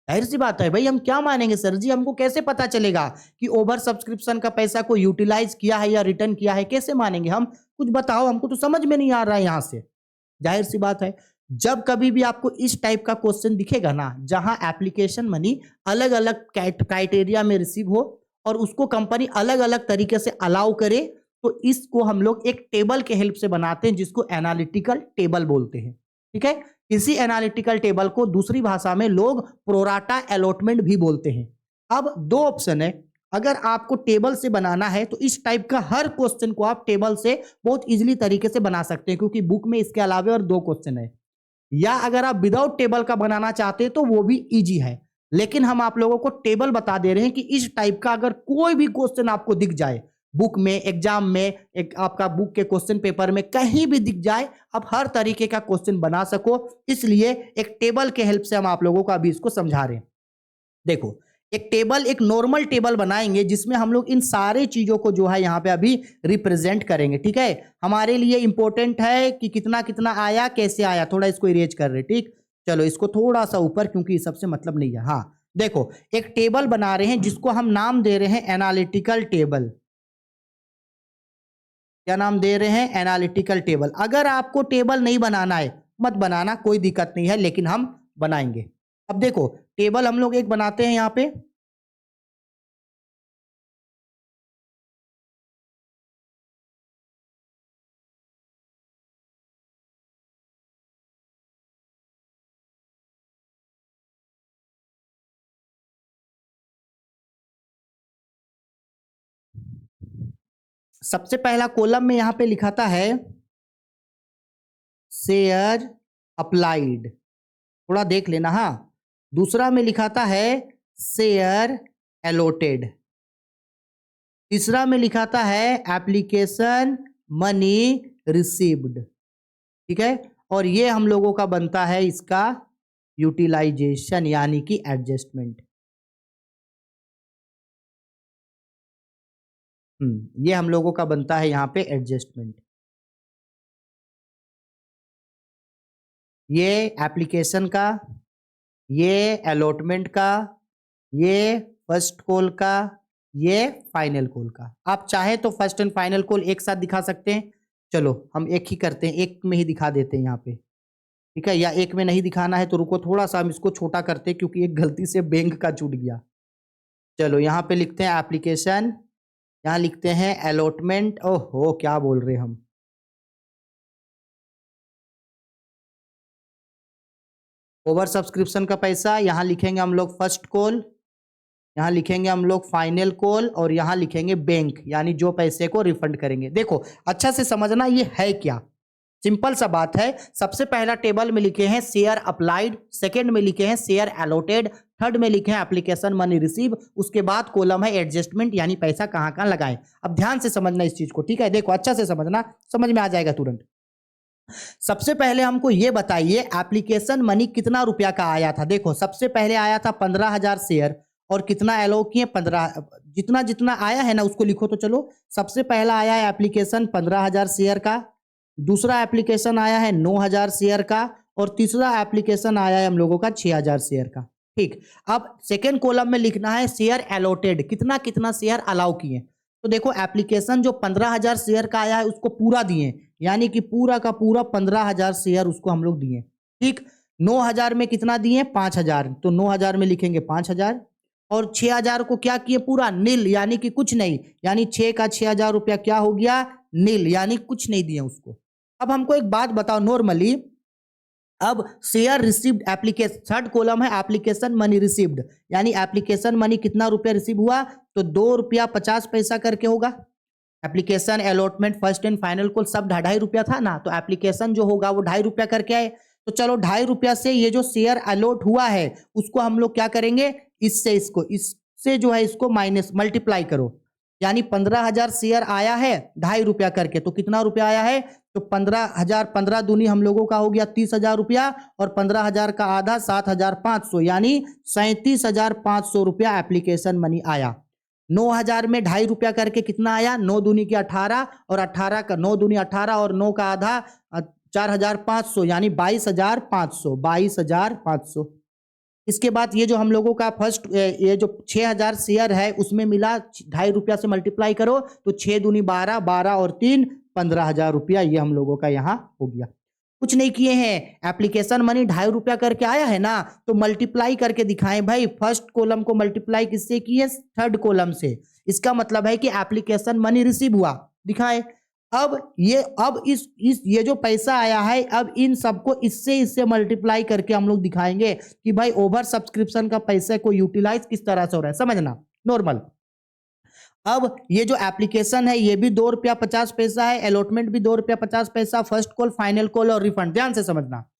जाहिर सी बात है भाई हम क्या मानेंगे सर जी, हमको कैसे पता चलेगा कि ओवर सब्सक्रिप्शन का पैसा को यूटिलाइज किया है या रिटर्न किया है, कैसे मानेंगे हम, कुछ बताओ, हमको तो समझ में नहीं आ रहा है यहां से। जाहिर सी बात है जब कभी भी आपको इस टाइप का क्वेश्चन दिखेगा ना जहां एप्लीकेशन मनी अलग अलग क्राइटेरिया में रिसीव हो और उसको कंपनी अलग अलग तरीके से अलाउ करे, तो इसको हम लोग एक टेबल के हेल्प से बनाते हैं जिसको एनालिटिकल टेबल बोलते हैं, ठीक है। इसी एनालिटिकल टेबल को दूसरी भाषा में लोग प्रोराटा अलॉटमेंट भी बोलते हैं। अब दो ऑप्शन है, अगर आपको टेबल से बनाना है तो इस टाइप का हर क्वेश्चन को आप टेबल से बहुत इजीली तरीके से बना सकते हैं, क्योंकि बुक में इसके अलावा और 2 क्वेश्चन है। या अगर आप विदाउट टेबल का बनाना चाहते हैं तो वो भी इजी है, लेकिन हम आप लोगों को टेबल बता दे रहे हैं कि इस टाइप का अगर कोई भी क्वेश्चन आपको दिख जाए बुक में, एग्जाम में, एक आपका बुक के क्वेश्चन पेपर में कहीं भी दिख जाए, आप हर तरीके का क्वेश्चन बना सको, इसलिए एक टेबल के हेल्प से हम आप लोगों को अभी इसको समझा रहे हैं। देखो, एक टेबल, एक नॉर्मल टेबल बनाएंगे जिसमें हम लोग इन सारे चीजों को जो है यहाँ पे अभी रिप्रेजेंट करेंगे। ठीक है, हमारे लिए इंपॉर्टेंट है कि कितना कितना आया, कैसे आया, थोड़ा इसको इरेज कर रहे। ठीक, चलो इसको थोड़ा सा ऊपर, क्योंकि इस सबसे मतलब नहीं है। हाँ देखो, एक टेबल बना रहे हैं जिसको हम नाम दे रहे हैं एनालिटिकल टेबल। क्या नाम दे रहे हैं? Analytical table. अगर आपको टेबल नहीं बनाना है मत बनाना, कोई दिक्कत नहीं है, लेकिन हम बनाएंगे। अब देखो, टेबल हम लोग एक बनाते हैं यहाँ पे। सबसे पहला कॉलम में यहां पे लिखाता है शेयर अप्लाइड, थोड़ा देख लेना। हाँ, दूसरा में लिखाता है शेयर एलोटेड, तीसरा में लिखाता है एप्लीकेशन मनी रिसीव्ड। ठीक है, और ये हम लोगों का बनता है इसका यूटिलाइजेशन यानी कि एडजस्टमेंट। ये हम लोगों का बनता है यहाँ पे एडजस्टमेंट। ये एप्लीकेशन का, ये अलॉटमेंट का, ये फर्स्ट कॉल का, ये फाइनल कॉल का। आप चाहे तो फर्स्ट एंड फाइनल कॉल एक साथ दिखा सकते हैं। चलो हम एक ही करते हैं, एक में ही दिखा देते हैं यहाँ पे। ठीक है, या एक में नहीं दिखाना है तो रुको, थोड़ा सा हम इसको छोटा करते हैं क्योंकि एक गलती से बैंक का छूट गया। चलो यहाँ पे लिखते हैं एप्लीकेशन, यहाँ लिखते हैं अलॉटमेंट। ओहो, क्या बोल रहे हम। ओवर सब्सक्रिप्शन का पैसा, यहाँ लिखेंगे हम लोग फर्स्ट कॉल, यहाँ लिखेंगे हम लोग फाइनल कॉल, और यहाँ लिखेंगे बैंक, यानी जो पैसे को रिफंड करेंगे। देखो अच्छा से समझना ये है क्या, सिंपल सा बात है। सबसे पहला टेबल में लिखे हैं शेयर अप्लाइड, सेकंड में लिखे हैं शेयर अलॉटेड, थर्ड में लिखे हैं एप्लीकेशन मनी रिसीव, उसके बाद कॉलम है एडजस्टमेंट यानी पैसा कहाँ कहाँ लगाएं। अब ध्यान से समझना इस चीज को, ठीक है। देखो अच्छा से समझना, समझ में आ जाएगा तुरंत। सबसे पहले हमको ये बताइए एप्लीकेशन मनी कितना रुपया का आया था। देखो सबसे पहले आया था 15,000 शेयर, और कितना एलो किए 15, जितना जितना आया है ना उसको लिखो। तो चलो, सबसे पहला आया है एप्लीकेशन 15,000 शेयर का, दूसरा एप्लीकेशन आया है 9,000 शेयर का, और तीसरा एप्लीकेशन आया है हम लोगों का 6,000 शेयर का। ठीक, अब सेकेंड कॉलम में लिखना है शेयर अलॉटेड, कितना कितना शेयर अलाउ किए। तो देखो एप्लीकेशन जो 15,000 शेयर का आया है उसको पूरा दिए, यानी कि पूरा का पूरा 15,000 शेयर उसको हम लोग दिए। ठीक, 9,000 में कितना दिए? 5,000, तो 9,000 में लिखेंगे 5,000, और 6,000 को क्या किए? पूरा नील, यानी कि कुछ नहीं, यानी 6 का 6,000 रुपया क्या हो गया? नील, यानी कुछ नहीं दिए उसको। अब हमको एक बात बताओ, नॉर्मली अब share received application, third column है एप्लीकेशन मनी रिसीव्ड, यानी एप्लीकेशन मनी कितना रुपया रिसीव हुआ? तो 2 रुपया 50 पैसा करके होगा। Application allotment first and final call सब 2.5 रुपया था ना, तो एप्लीकेशन जो होगा वो 2.5 रुपया करके आए। तो चलो 2.5 रुपया से ये जो शेयर अलॉट हुआ है उसको हम लोग क्या करेंगे, इससे इसको, इससे जो है इसको माइनस मल्टीप्लाई करो, यानी 15,000 शेयर आया है 2.5 रुपया करके, तो कितना रुपया आया है? तो 15,000, 15 दूनी हम लोगों का हो गया 30,000 रुपया, और 15,000 का आधा 7,500, यानी 37,500 रुपया एप्लीकेशन मनी आया। 9,000 में 2.5 रुपया करके कितना आया? 9 दूनी की 18, और 18 का 9 दूनी 18, और 9 का आधा 4,500, यानी 22,500, 22,500। इसके बाद ये जो हम लोगों का फर्स्ट ये जो 6,000 शेयर है उसमें मिला 2.5 रुपया से मल्टीप्लाई करो, तो 6 दूनी 12, 12 और 3 15,000 रुपया, ये हम लोगों का यहाँ हो गया। कुछ नहीं किए हैं, एप्लीकेशन मनी 2.5 रुपया करके आया है ना, तो मल्टीप्लाई करके दिखाएं भाई। फर्स्ट कॉलम को मल्टीप्लाई किससे किए? थर्ड कॉलम से। इसका मतलब है कि एप्लीकेशन मनी रिसीव हुआ, दिखाएं। अब इस ये जो पैसा आया है, अब इन सबको इससे मल्टीप्लाई करके हम लोग दिखाएंगे कि भाई ओवर सब्सक्रिप्शन का पैसे को यूटिलाइज किस तरह से हो रहा है, समझना नॉर्मल। अब ये जो एप्लीकेशन है ये भी 2 रुपया 50 पैसा है, अलॉटमेंट भी 2 रुपया 50 पैसा, फर्स्ट कॉल, फाइनल कॉल और रिफंड। ध्यान से समझना,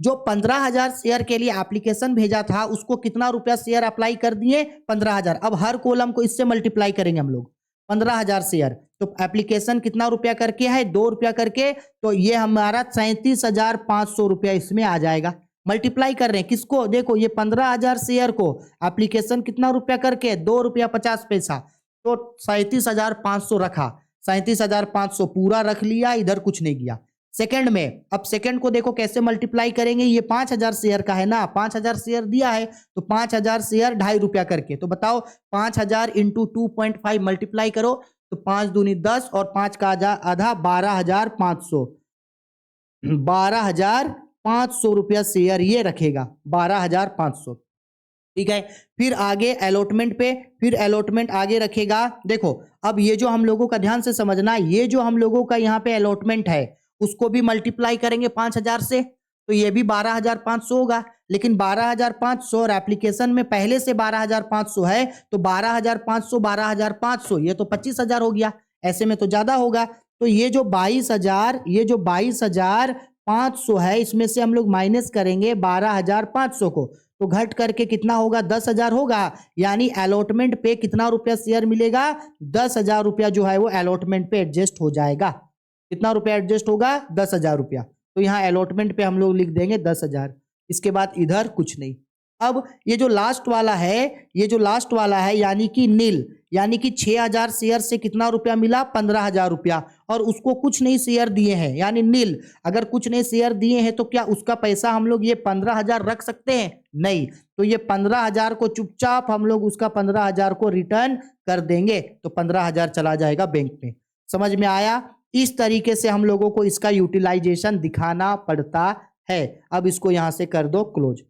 जो 15,000 शेयर के लिए एप्लीकेशन भेजा था उसको कितना रुपया शेयर अप्लाई कर दिए, 15,000। अब हर कॉलम को इससे मल्टीप्लाई करेंगे हम लोग, 15,000 शेयर, तो एप्लीकेशन कितना रुपया करके है, 2 रुपया करके, तो ये हमारा 37,500 रुपया इसमें आ जाएगा। मल्टीप्लाई कर रहे हैं किसको, देखो ये 15,000 शेयर को, एप्लीकेशन कितना रुपया करके, 2 रुपया 50 पैसा, तो 37,500 रखा, 37,500 पूरा रख लिया, इधर कुछ नहीं किया। सेकंड में, अब सेकंड को देखो कैसे मल्टीप्लाई करेंगे, ये 5,000 शेयर का है ना, 5,000 शेयर दिया है, तो 5,000 शेयर 2.5 रुपया करके, तो बताओ 5,000 इंटू 2.5 मल्टीप्लाई करो, तो 5 दूनी 10 और 5 का आधा 12,500, 12,500 रुपया शेयर ये रखेगा, 12,500। ठीक है, फिर आगे अलॉटमेंट पे, फिर अलॉटमेंट आगे रखेगा। देखो अब ये जो हम लोगों का, ध्यान से समझना, ये जो हम लोगों का यहाँ पे अलॉटमेंट है उसको भी मल्टीप्लाई करेंगे 5,000 से, तो ये भी 12,500 होगा। लेकिन 12,500 और एप्लीकेशन में पहले से 12,500 है, तो 12,500 12,500 ये तो 25,000 हो गया, ऐसे में तो ज्यादा होगा। तो ये जो 22,500 है, इसमें से हम लोग माइनस करेंगे 12,500 को, तो घट करके कितना होगा, 10,000 होगा। यानी अलॉटमेंट पे कितना रुपया शेयर मिलेगा, 10,000 रुपया जो है वो अलॉटमेंट पे एडजस्ट हो जाएगा। कितना रुपया एडजस्ट होगा, 10,000 रुपया। तो यहाँ अलॉटमेंट पे हम लोग लिख देंगे 10,000, इसके बाद इधर कुछ नहीं। अब ये जो लास्ट वाला है, ये जो लास्ट वाला है यानी कि नील, यानी कि 6,000 शेयर से कितना रुपया मिला, 15,000 रुपया, और उसको कुछ नहीं शेयर दिए हैं, यानी नील। अगर कुछ नहीं शेयर दिए हैं तो क्या उसका पैसा हम लोग ये 15,000 रख सकते हैं, नहीं। तो ये 15,000 को चुपचाप हम लोग उसका 15,000 को रिटर्न कर देंगे, तो 15,000 चला जाएगा बैंक में। समझ में आया, इस तरीके से हम लोगों को इसका यूटिलाइजेशन दिखाना पड़ता है। अब इसको यहां से कर दो क्लोज।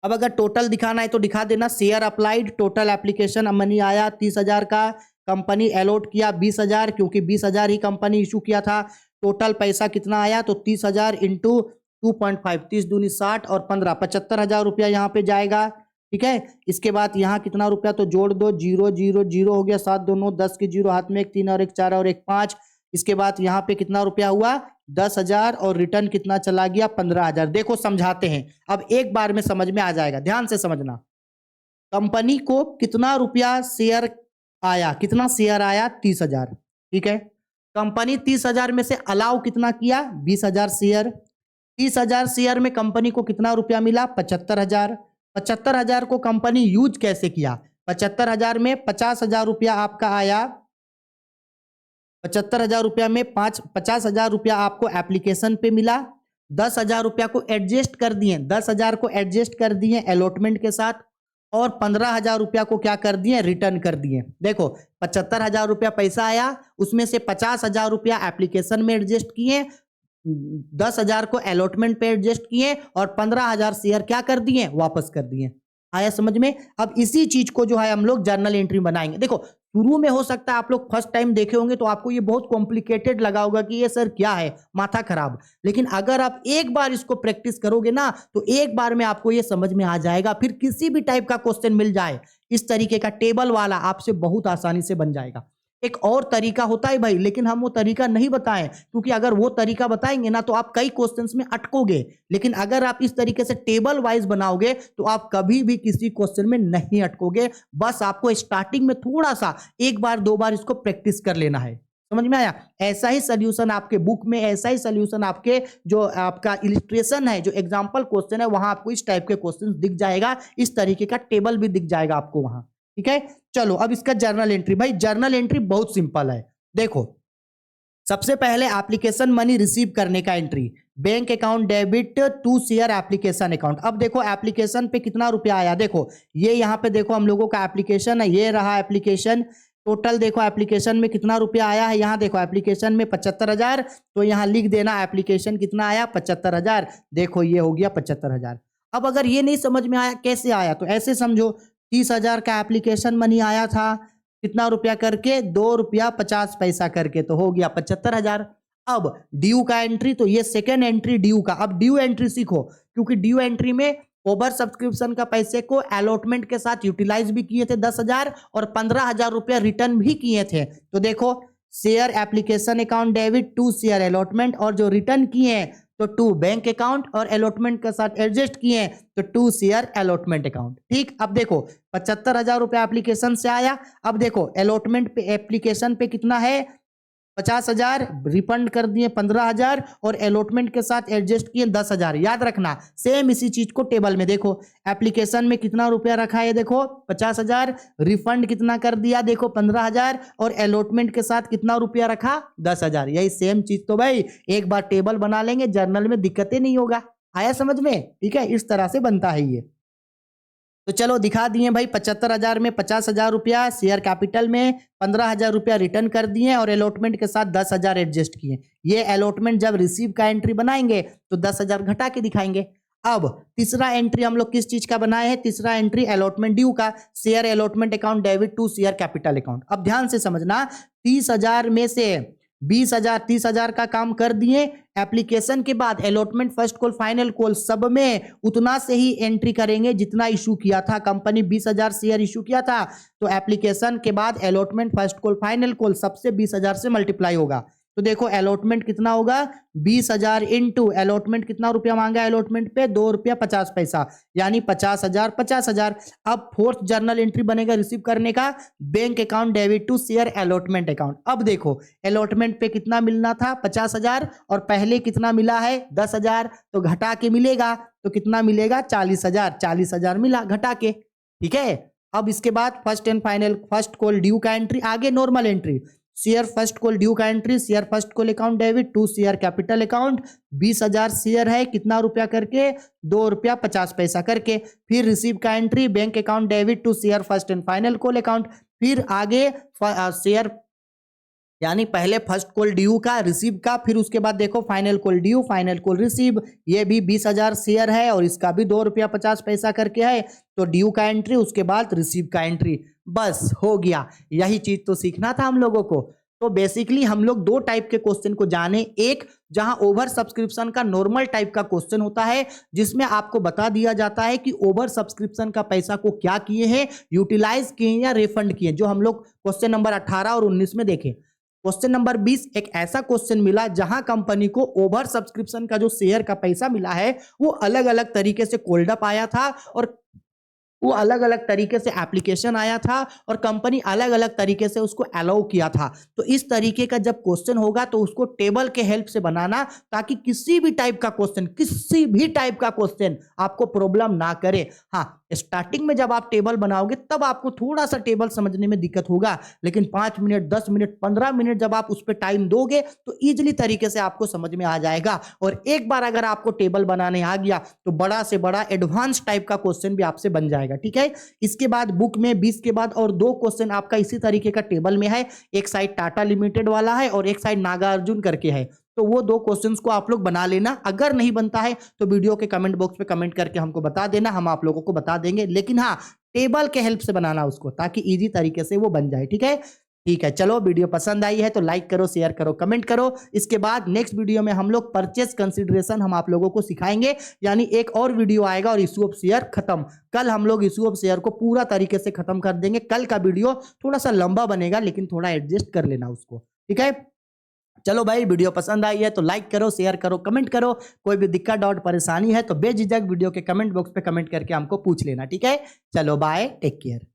अब अगर टोटल दिखाना है तो दिखा देना, share applied, total application money आया 30,000 का, कंपनी अलॉट किया 20,000, क्योंकि 20,000 ही कंपनी इशू किया था। टोटल पैसा कितना आया, तो 30,000 इंटू 2.5, 30 दूनी 60 और 15, 75,000 रुपया यहाँ पे जाएगा। ठीक है, इसके बाद यहाँ कितना रुपया, तो जोड़ दो, 0 0 0 हो गया, 7 2 9 10 के 0 हाथ में, 1 3 और 1 4 और 1 5। इसके बाद यहाँ पे कितना रुपया हुआ, 10,000, और रिटर्न कितना चला गया, 15,000। देखो समझाते हैं, अब एक बार में समझ में आ जाएगा, ध्यान से समझना। कंपनी को कितना रुपया शेयर आया, कितना शेयर आया, 30,000। ठीक है, कंपनी 30,000 में से अलाउ कितना किया, 20,000 शेयर। 30,000 शेयर में कंपनी को कितना रुपया मिला, 75,000। 75,000 को कंपनी यूज कैसे किया, 75,000 में 50,000 रुपया आपका आया, 75,000 रुपया में 50,000 रुपया आपको एप्लीकेशन पे मिला, 10,000 रुपया को एडजस्ट कर दिए, 10,000 को एडजस्ट कर दिए अलॉटमेंट के साथ, और 15,000 रुपया को क्या कर दिए, रिटर्न कर दिए। देखो 75,000 रुपया पैसा आया, उसमें से 50,000 रुपया एप्लीकेशन में एडजस्ट किए, 10,000 को अलॉटमेंट पे एडजस्ट किए, और 15,000 शेयर क्या कर दिए, वापस कर दिए। आया समझ में। अब इसी चीज को जो है हम लोग जर्नल एंट्री बनाएंगे। देखो शुरू में हो सकता है आप लोग फर्स्ट टाइम देखे होंगे तो आपको ये बहुत कॉम्प्लिकेटेड लगा होगा कि ये सर क्या है, माथा खराब। लेकिन अगर आप एक बार इसको प्रैक्टिस करोगे ना तो एक बार में आपको ये समझ में आ जाएगा। फिर किसी भी टाइप का क्वेश्चन मिल जाए इस तरीके का टेबल वाला, आपसे बहुत आसानी से बन जाएगा। एक और तरीका होता है भाई, लेकिन हम वो तरीका नहीं बताएं, क्योंकि अगर वो तरीका बताएंगे ना तो आप कई क्वेश्चंस में अटकोगे। लेकिन अगर आप इस तरीके से टेबल वाइज बनाओगे तो आप कभी भी किसी क्वेश्चन में नहीं अटकोगे। बस आपको स्टार्टिंग में थोड़ा सा 1 बार 2 बार इसको प्रैक्टिस कर लेना है। समझ में आया। ऐसा ही सोल्यूशन आपके बुक में, ऐसा ही सोल्यूशन आपके जो आपका इलिस्ट्रेशन है, जो एग्जाम्पल क्वेश्चन है, वहां आपको इस टाइप के क्वेश्चन दिख जाएगा। इस तरीके का टेबल भी दिख जाएगा आपको वहां। ठीक है, चलो अब इसका जर्नल एंट्री। भाई जर्नल एंट्री बहुत सिंपल है। देखो सबसे पहले एप्लीकेशन मनी रिसीव करने का entry, bank account debit to share application account. अब देखो एप्लीकेशन पे कितना रुपया आया, देखो ये यहाँ पे देखो हम लोगों का एप्लीकेशन है, ये रहा एप्लीकेशन। टोटल देखो एप्लीकेशन में कितना रुपया आया है, यहाँ देखो एप्लीकेशन में 75,000, तो यहाँ लिख देना एप्लीकेशन कितना आया, 75,000। देखो ये हो गया 75,000। अब अगर ये नहीं समझ में आया कैसे आया तो ऐसे समझो, 30,000 का एप्लीकेशन मनी आया था, कितना रुपया करके, 2 रुपया 50 पैसा करके, तो हो गया 75,000। अब ड्यू का एंट्री, तो ये सेकेंड एंट्री ड्यू का। अब ड्यू एंट्री सीखो, क्योंकि ड्यू एंट्री में ओवर सब्सक्रिप्शन का पैसे को अलॉटमेंट के साथ यूटिलाइज भी किए थे 10,000 और 15,000 रुपया रिटर्न भी किए थे। तो देखो share application account debit to share allotment, और जो रिटर्न किए हैं तो टू बैंक अकाउंट, और अलॉटमेंट के साथ एडजस्ट किए हैं तो टू शेयर अलॉटमेंट अकाउंट। ठीक, अब देखो 75,000 रुपया एप्लीकेशन से आया। अब देखो अलॉटमेंट पे एप्लीकेशन पे कितना है 50,000, रिफंड कर दिए 15,000 और अलॉटमेंट के साथ एडजस्ट किए 10,000। याद रखना सेम इसी चीज को टेबल में देखो, एप्लीकेशन में कितना रुपया रखा है देखो 50,000, रिफंड कितना कर दिया देखो 15,000 और अलॉटमेंट के साथ कितना रुपया रखा 10,000। यही सेम चीज तो भाई एक बार टेबल बना लेंगे, जर्नल में दिक्कतें नहीं होगा। आया समझ में? ठीक है, इस तरह से बनता है ये। तो चलो दिखा दिए भाई 75,000 में 50,000 रुपया शेयर कैपिटल में 15,000 रुपया रिटर्न कर दिए और अलॉटमेंट के साथ 10,000 एडजस्ट किए। ये अलॉटमेंट जब रिसीव का एंट्री बनाएंगे तो 10,000 घटा के दिखाएंगे। अब तीसरा एंट्री हम लोग किस चीज का बनाए हैं? तीसरा एंट्री अलॉटमेंट ड्यू का, share allotment account debit to share capital account. अब ध्यान से समझना 30,000 में से 20,000 30,000 का काम कर दिए, एप्लीकेशन के बाद allotment first call final call सब में उतना से ही एंट्री करेंगे जितना इशू किया था। कंपनी 20,000 शेयर इशू किया था तो एप्लीकेशन के बाद allotment first call final call सबसे 20,000 से मल्टीप्लाई होगा। तो देखो अलॉटमेंट कितना होगा 20,000 इंटू अलॉटमेंट कितना रुपया मांगा है अलॉटमेंट पे 2 रुपया 50 पैसा, यानी 50,000 50,000। अब फोर्थ जर्नल एंट्री बनेगा रिसीव करने का, bank account debit to share allotment account. अब देखो अलॉटमेंट पे कितना मिलना था 50,000 और पहले कितना मिला है 10,000, तो घटा के मिलेगा तो कितना मिलेगा 40,000, 40,000 मिला घटा के। ठीक है, अब इसके बाद first and final first call due का एंट्री, आगे normal entry share first call due का entry, share first call account debit to share capital account, 20,000 share है कितना रुपया करके 2 रुपया 50 पैसा करके। फिर रिसीव का entry bank account debit to share first and final call account, फिर आगे शेयर यानी पहले फर्स्ट कॉल ड्यू का रिसीव का, फिर उसके बाद देखो final call due final call receive, ये भी 20,000 शेयर है और इसका भी 2 रुपया 50 पैसा करके है, तो ड्यू का एंट्री उसके बाद रिसीव का एंट्री, बस हो गया। यही चीज तो सीखना था हम लोगों को। तो बेसिकली हम लोग दो टाइप के क्वेश्चन को जाने, एक जहां ओवर सब्सक्रिप्शन का नॉर्मल टाइप का क्वेश्चन होता है जिसमें आपको बता दिया जाता है कि ओवर सब्सक्रिप्शन का पैसा को क्या किए हैं, यूटिलाइज किए या रिफंड किए, जो हम लोग क्वेश्चन नंबर 18 और 19 में देखें। क्वेश्चन नंबर 20 एक ऐसा क्वेश्चन मिला जहां कंपनी को ओवर सब्सक्रिप्शन का जो शेयर का पैसा मिला है वो अलग अलग तरीके से कोल्ड अप आया था और वो अलग अलग तरीके से एप्लीकेशन आया था और कंपनी अलग अलग तरीके से उसको अलाउ किया था। तो इस तरीके का जब क्वेश्चन होगा तो उसको टेबल के हेल्प से बनाना ताकि किसी भी टाइप का क्वेश्चन आपको प्रॉब्लम ना करे। हाँ, स्टार्टिंग में जब आप टेबल बनाओगे तब आपको थोड़ा सा टेबल समझने में दिक्कत होगा, लेकिन 5 मिनट 10 मिनट 15 मिनट जब आप उस पर टाइम दोगे तो इजिली तरीके से आपको समझ में आ जाएगा। और एक बार अगर आपको टेबल बनाने आ गया तो बड़ा से बड़ा एडवांस टाइप का क्वेश्चन भी आपसे बन जाएगा। ठीक है, इसके बाद बुक में 20 के बाद और 2 क्वेश्चन आपका इसी तरीके का टेबल में है, एक साइड टाटा लिमिटेड वाला है और एक साइड नागार्जुन करके है। तो वो 2 क्वेश्चंस को आप लोग बना लेना। अगर नहीं बनता है तो वीडियो के कमेंट बॉक्स पे कमेंट करके हमको बता देना, हम आप लोगों को बता देंगे, लेकिन हाँ टेबल के हेल्प से बनाना उसको ताकि इजी तरीके से वो बन जाए। ठीक है, ठीक है, चलो वीडियो पसंद आई है तो लाइक करो, शेयर करो, कमेंट करो। इसके बाद नेक्स्ट वीडियो में हम लोग परचेस कंसिडरेशन हम आप लोगों को सिखाएंगे, यानी एक और वीडियो आएगा और इशू ऑफ शेयर खत्म। कल हम लोग इशू ऑफ शेयर को पूरा तरीके से खत्म कर देंगे। कल का वीडियो थोड़ा सा लंबा बनेगा लेकिन थोड़ा एडजस्ट कर लेना उसको। ठीक है, चलो भाई वीडियो पसंद आई है तो लाइक करो, शेयर करो, कमेंट करो। कोई भी दिक्कत डाउट परेशानी है तो बेझिझक वीडियो के कमेंट बॉक्स पे कमेंट करके हमको पूछ लेना। ठीक है, चलो बाय, टेक केयर।